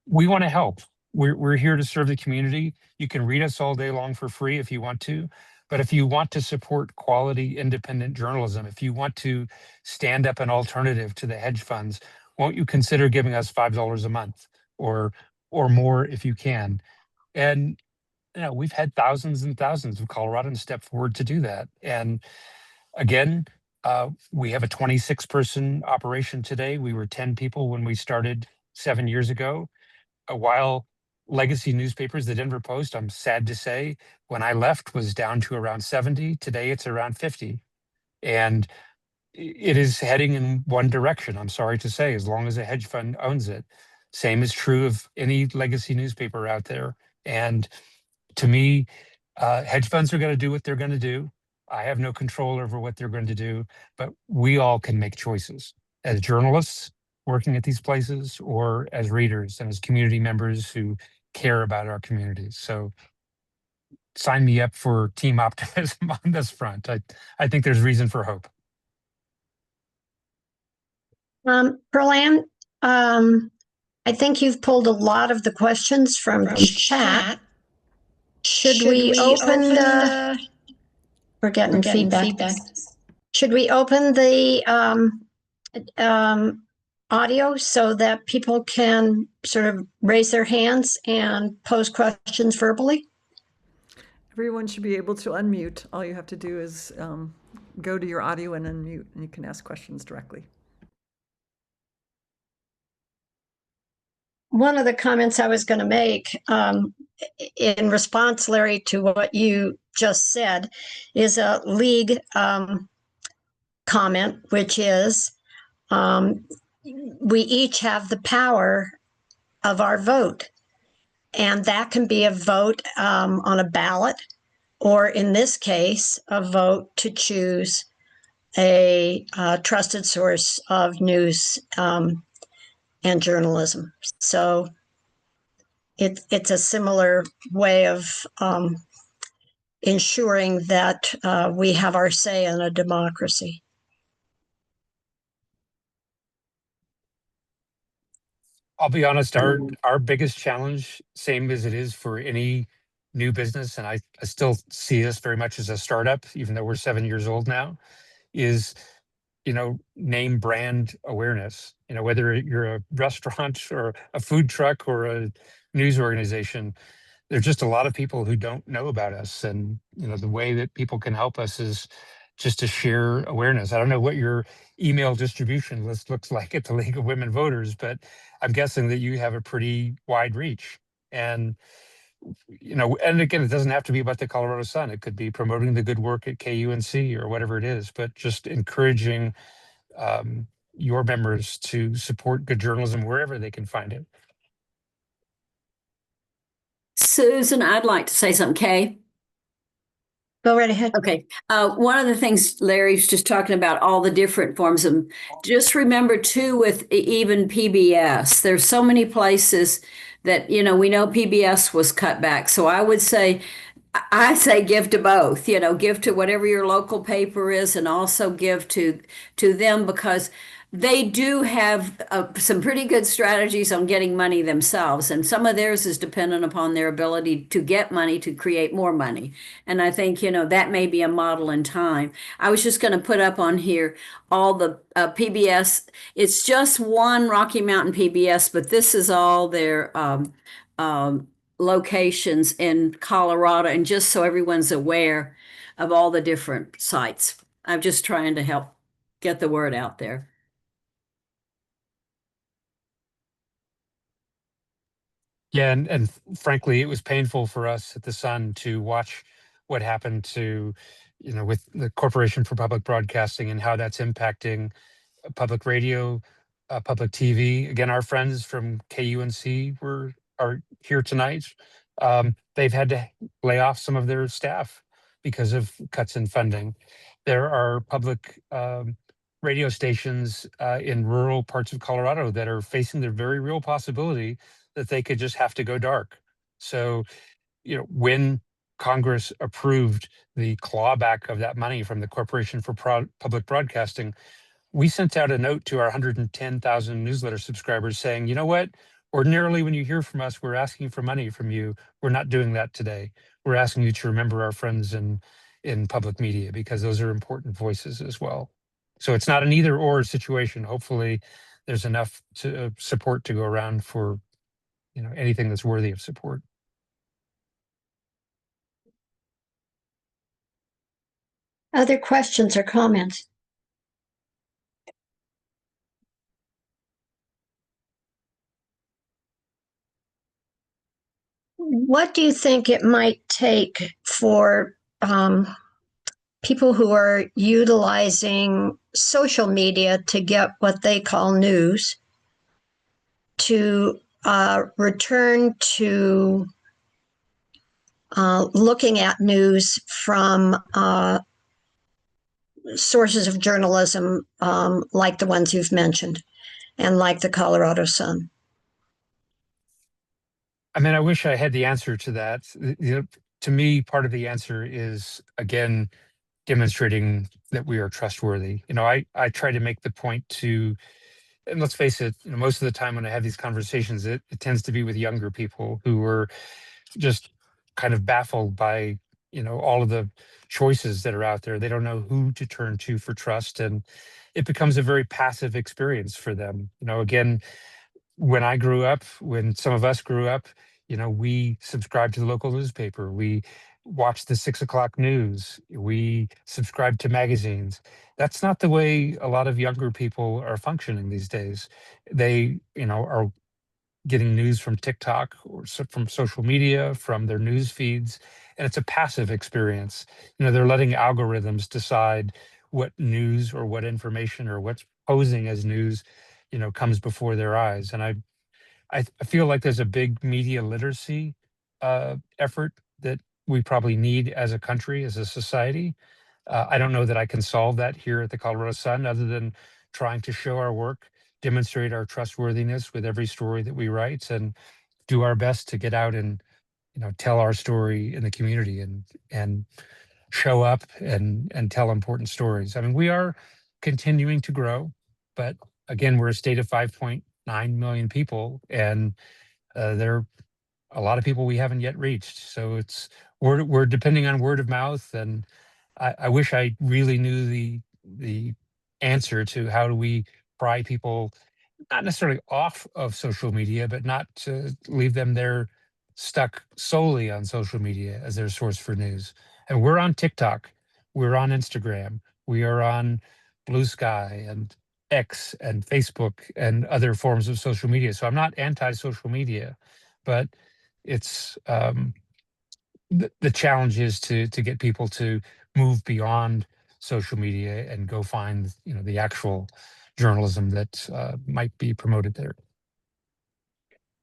we want to help. We're here to serve the community. You can read us all day long for free if you want to. But if you want to support quality, independent journalism, if you want to stand up an alternative to the hedge funds, won't you consider giving us $5 a month or more if you can? And we've had thousands and thousands of Coloradans step forward to do that. And again, we have a 26-person operation today. We were 10 people when we started 7 years ago. While legacy newspapers, the Denver Post, I'm sad to say, when I left was down to around 70. Today it's around 50. And it is heading in one direction, I'm sorry to say, as long as a hedge fund owns it. Same is true of any legacy newspaper out there. And to me, hedge funds are going to do what they're going to do. I have no control over what they're going to do, but we all can make choices as journalists working at these places or as readers and as community members who care about our communities. So sign me up for team optimism on this front. I think there's reason for hope. Pearl-Ann, I think you've pulled a lot of the questions from chat. Should we open the... We're getting feedback. Should we open the audio so that people can sort of raise their hands and pose questions verbally? Everyone should be able to unmute. All you have to do is go to your audio and unmute, and you can ask questions directly. One of the comments I was going to make in response, Larry, to what you just said is a league comment, which is we each have the power of our vote. And that can be a vote on a ballot, or in this case, a vote to choose a trusted source of news and journalism. So it's a similar way of ensuring that we have our say in a democracy. I'll be honest, our biggest challenge, same as it is for any new business, and I still see us very much as a startup, even though we're 7 years old now, is name brand awareness. Whether you're a restaurant or a food truck or a news organization, there's just a lot of people who don't know about us. And the way that people can help us is just to share awareness. I don't know what your email distribution list looks like at the League of Women Voters, but I'm guessing that you have a pretty wide reach. And and again, it doesn't have to be about the Colorado Sun. It could be promoting the good work at KUNC or whatever it is, but just encouraging your members to support good journalism wherever they can find it. Susan, I'd like to say something, Kay. Go right ahead. Okay. One of the things Larry's just talking about, all the different forms of, just remember too, with even PBS, there's so many places that, we know PBS was cut back. So I say give to both, give to whatever your local paper is and also give to them, because they do have some pretty good strategies on getting money themselves. And some of theirs is dependent upon their ability to get money to create more money. And I think, that may be a model in time. I was just going to put up on here all the PBS. It's just one Rocky Mountain PBS, but this is all their locations in Colorado. And just so everyone's aware of all the different sites, I'm just trying to help get the word out there. Yeah, and frankly, it was painful for us at the Sun to watch what happened to, with the Corporation for Public Broadcasting and how that's impacting public radio, public TV. Again, our friends from KUNC are here tonight. They've had to lay off some of their staff because of cuts in funding. There are public radio stations in rural parts of Colorado that are facing the very real possibility that they could just have to go dark. So, when Congress approved the clawback of that money from the Corporation for Public Broadcasting, we sent out a note to our 110,000 newsletter subscribers saying, you know what? Ordinarily, when you hear from us, we're asking for money from you. We're not doing that today. We're asking you to remember our friends in public media because those are important voices as well. So it's not an either or situation. Hopefully, there's enough support to go around for anything that's worthy of support. Other questions or comments? What do you think it might take for people who are utilizing social media to get what they call news to return to looking at news from sources of journalism like the ones you've mentioned and like the Colorado Sun? I mean, I wish I had the answer to that. To me, part of the answer is, again, demonstrating that we are trustworthy. I try to make the point to, and let's face it, most of the time when I have these conversations, it tends to be with younger people who are just kind of baffled by, all of the choices that are out there. They don't know who to turn to for trust, and it becomes a very passive experience for them. Again, when I grew up, when some of us grew up, we subscribed to the local newspaper. We watched the 6 o'clock news. We subscribed to magazines. That's not the way a lot of younger people are functioning these days. They, are getting news from TikTok or from social media, from their news feeds, and it's a passive experience. They're letting algorithms decide what news or what information or what's posing as news, comes before their eyes. And I feel like there's a big media literacy effort that we probably need as a country, as a society. I don't know that I can solve that here at the Colorado Sun, other than trying to show our work, demonstrate our trustworthiness with every story that we write, and do our best to get out and tell our story in the community and show up and tell important stories. I mean, we are continuing to grow, but again, we're a state of 5.9 million people, and there are a lot of people we haven't yet reached. So we're depending on word of mouth, and I wish I really knew the answer to how do we pry people not necessarily off of social media, but not to leave them there stuck solely on social media as their source for news. And we're on TikTok, we're on Instagram, we are on Blue Sky and X and Facebook and other forms of social media. So I'm not anti-social media, but it's the challenge is to get people to move beyond social media and go find the actual journalism that might be promoted there.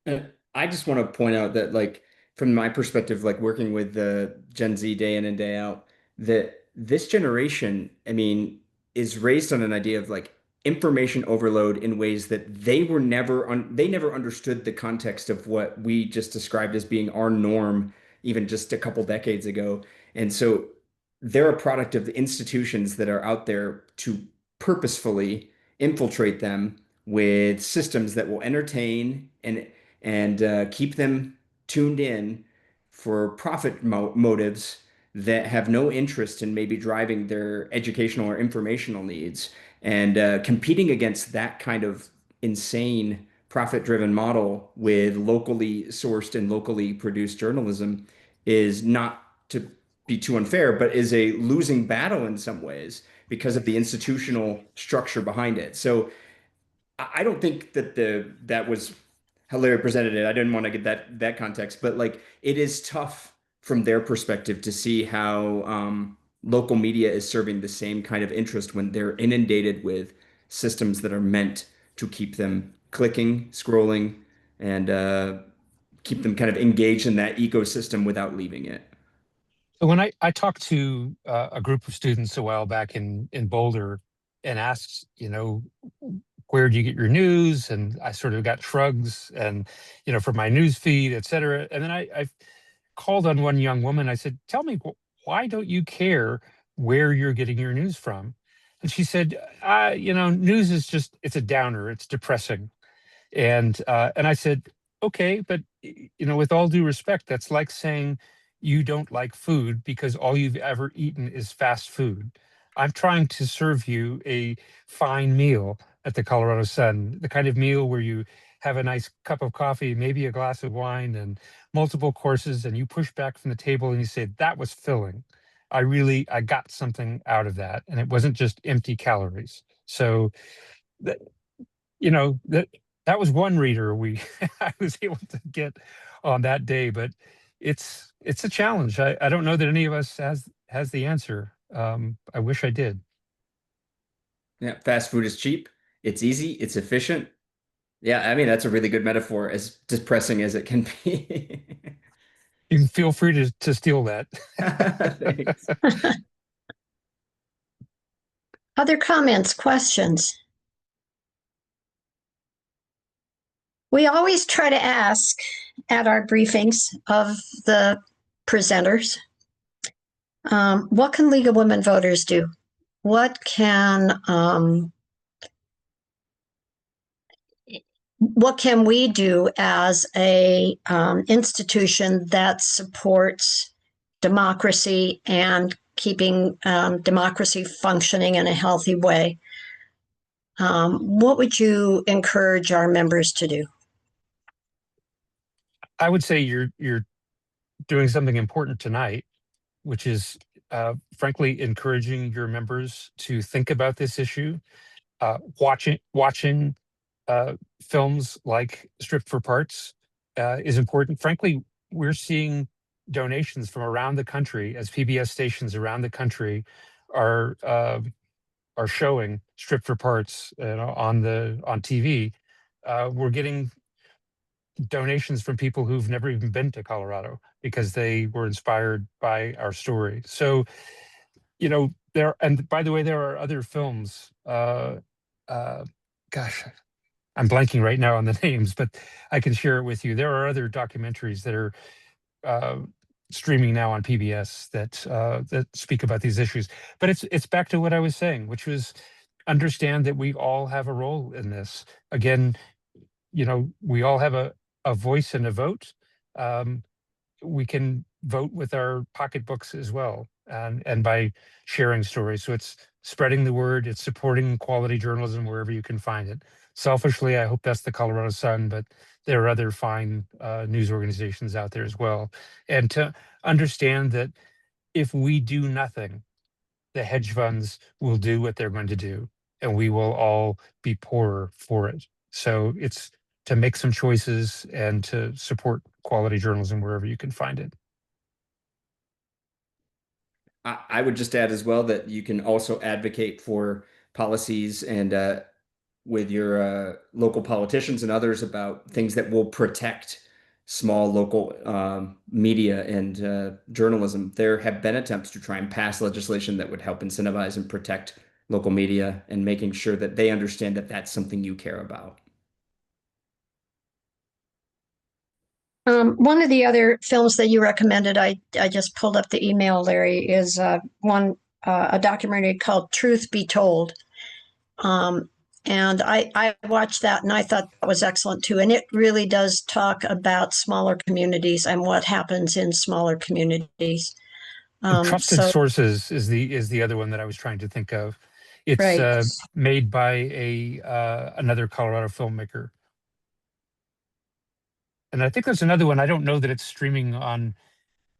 And I just want to point out that, like, from my perspective, like working with the Gen Z day in and day out, that this generation, I mean, is raised on an idea of like information overload in ways that they never understood the context of what we just described as being our norm, even just a couple decades ago. And so they're a product of the institutions that are out there to purposefully infiltrate them with systems that will entertain and keep them tuned in for profit motives that have no interest in maybe driving their educational or informational needs. And competing against that kind of insane profit-driven model with locally sourced and locally produced journalism is, not to be too unfair, but is a losing battle in some ways because of the institutional structure behind it. So I don't think that that was how Larry presented it. I didn't want to get that context, but like it is tough from their perspective to see how local media is serving the same kind of interest when they're inundated with systems that are meant to keep them clicking, scrolling, and keep them kind of engaged in that ecosystem without leaving it. When I talked to a group of students a while back in Boulder and asked, where do you get your news? And I sort of got shrugs and, from my news feed, et cetera. And then I called on one young woman. I said, tell me, why don't you care where you're getting your news from? And she said, news is it's a downer. It's depressing. And I said, okay, but with all due respect, that's like saying you don't like food because all you've ever eaten is fast food. I'm trying to serve you a fine meal at the Colorado Sun, the kind of meal where you have a nice cup of coffee, maybe a glass of wine, and multiple courses, and you push back from the table and you say, that was filling. I got something out of that, and it wasn't just empty calories. So that, that was one reader I was able to get on that day, but it's a challenge. I don't know that any of us has the answer. I wish I did. Yeah, fast food is cheap. It's easy. It's efficient. Yeah, I mean, that's a really good metaphor, as depressing as it can be. You can feel free to steal that. Thanks. Other comments, questions? We always try to ask at our briefings of the presenters, what can League of Women Voters do? What can we do as a institution that supports democracy and keeping democracy functioning in a healthy way? What would you encourage our members to do? I would say you're doing something important tonight, which is frankly encouraging your members to think about this issue. Watching films like Stripped for Parts is important. Frankly, we're seeing donations from around the country as PBS stations around the country are showing Stripped for Parts on TV. We're getting donations from people who've never even been to Colorado because they were inspired by our story. So, and by the way, there are other films. Gosh, I'm blanking right now on the names, but I can share it with you. There are other documentaries that are streaming now on PBS that speak about these issues. But it's back to what I was saying, which was understand that we all have a role in this. Again, we all have a voice and a vote. We can vote with our pocketbooks as well, and by sharing stories. So it's spreading the word, it's supporting quality journalism wherever you can find it. Selfishly, I hope that's the Colorado Sun, but there are other fine news organizations out there as well. And to understand that if we do nothing, the hedge funds will do what they're going to do, and we will all be poorer for it. So it's to make some choices and to support quality journalism wherever you can find it. I would just add as well that you can also advocate for policies and with your local politicians and others about things that will protect small local media and journalism. There have been attempts to try and pass legislation that would help incentivize and protect local media and making sure that they understand that that's something you care about. One of the other films that you recommended, I just pulled up the email, Larry, is a documentary called Truth Be Told. And I watched that and I thought that was excellent too. And it really does talk about smaller communities and what happens in smaller communities. Trusted Sources is the other one that I was trying to think of. It's right. Made by another Colorado filmmaker. And I think there's another one. I don't know that it's streaming on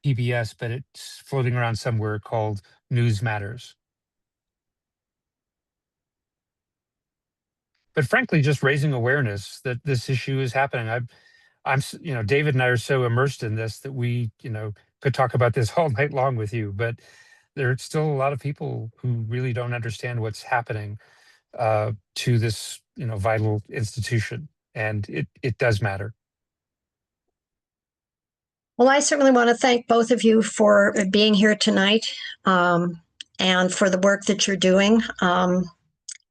PBS, but it's floating around somewhere called News Matters. But frankly, just raising awareness that this issue is happening. I'm David and I are so immersed in this that we, could talk about this all night long with you, but there's still a lot of people who really don't understand what's happening. to this, vital institution, and it does matter. Well, I certainly want to thank both of you for being here tonight, and for the work that you're doing,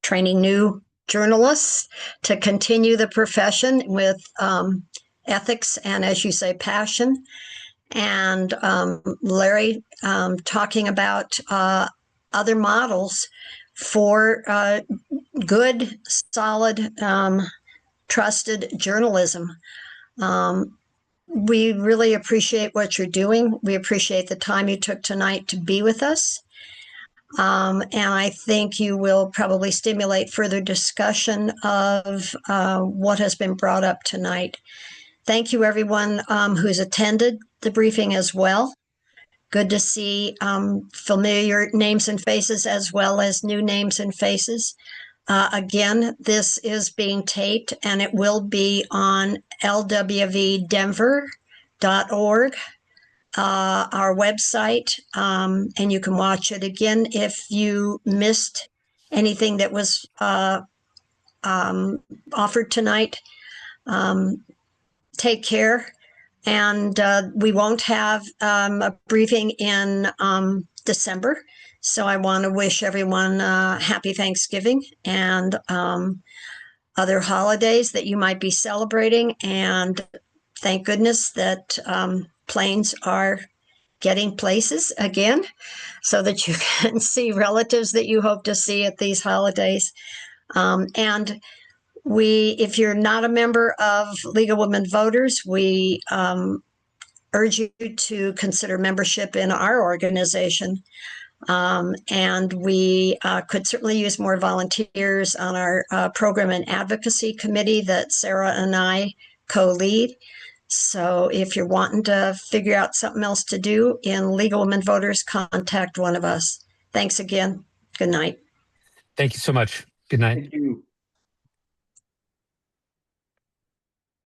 training new journalists to continue the profession with ethics and, as you say, passion. And Larry talking about other models for good, solid, trusted journalism. We really appreciate what you're doing. We appreciate the time you took tonight to be with us. And I think you will probably stimulate further discussion of what has been brought up tonight. Thank you, everyone who's attended the briefing as well. Good to see familiar names and faces as well as new names and faces. Again, this is being taped and it will be on lwvdenver.org, our website, and you can watch it again if you missed anything that was offered tonight. Take care, and we won't have a briefing in December. So I want to wish everyone happy Thanksgiving and other holidays that you might be celebrating. And thank goodness that planes are getting places again so that you can see relatives that you hope to see at these holidays. And if you're not a member of League of Women Voters, we urge you to consider membership in our organization. And we could certainly use more volunteers on our program and advocacy committee that Sarah and I co-lead. So if you're wanting to figure out something else to do in League of Women Voters, contact one of us. Thanks again. Good night. Thank you so much. Good night. Thank you.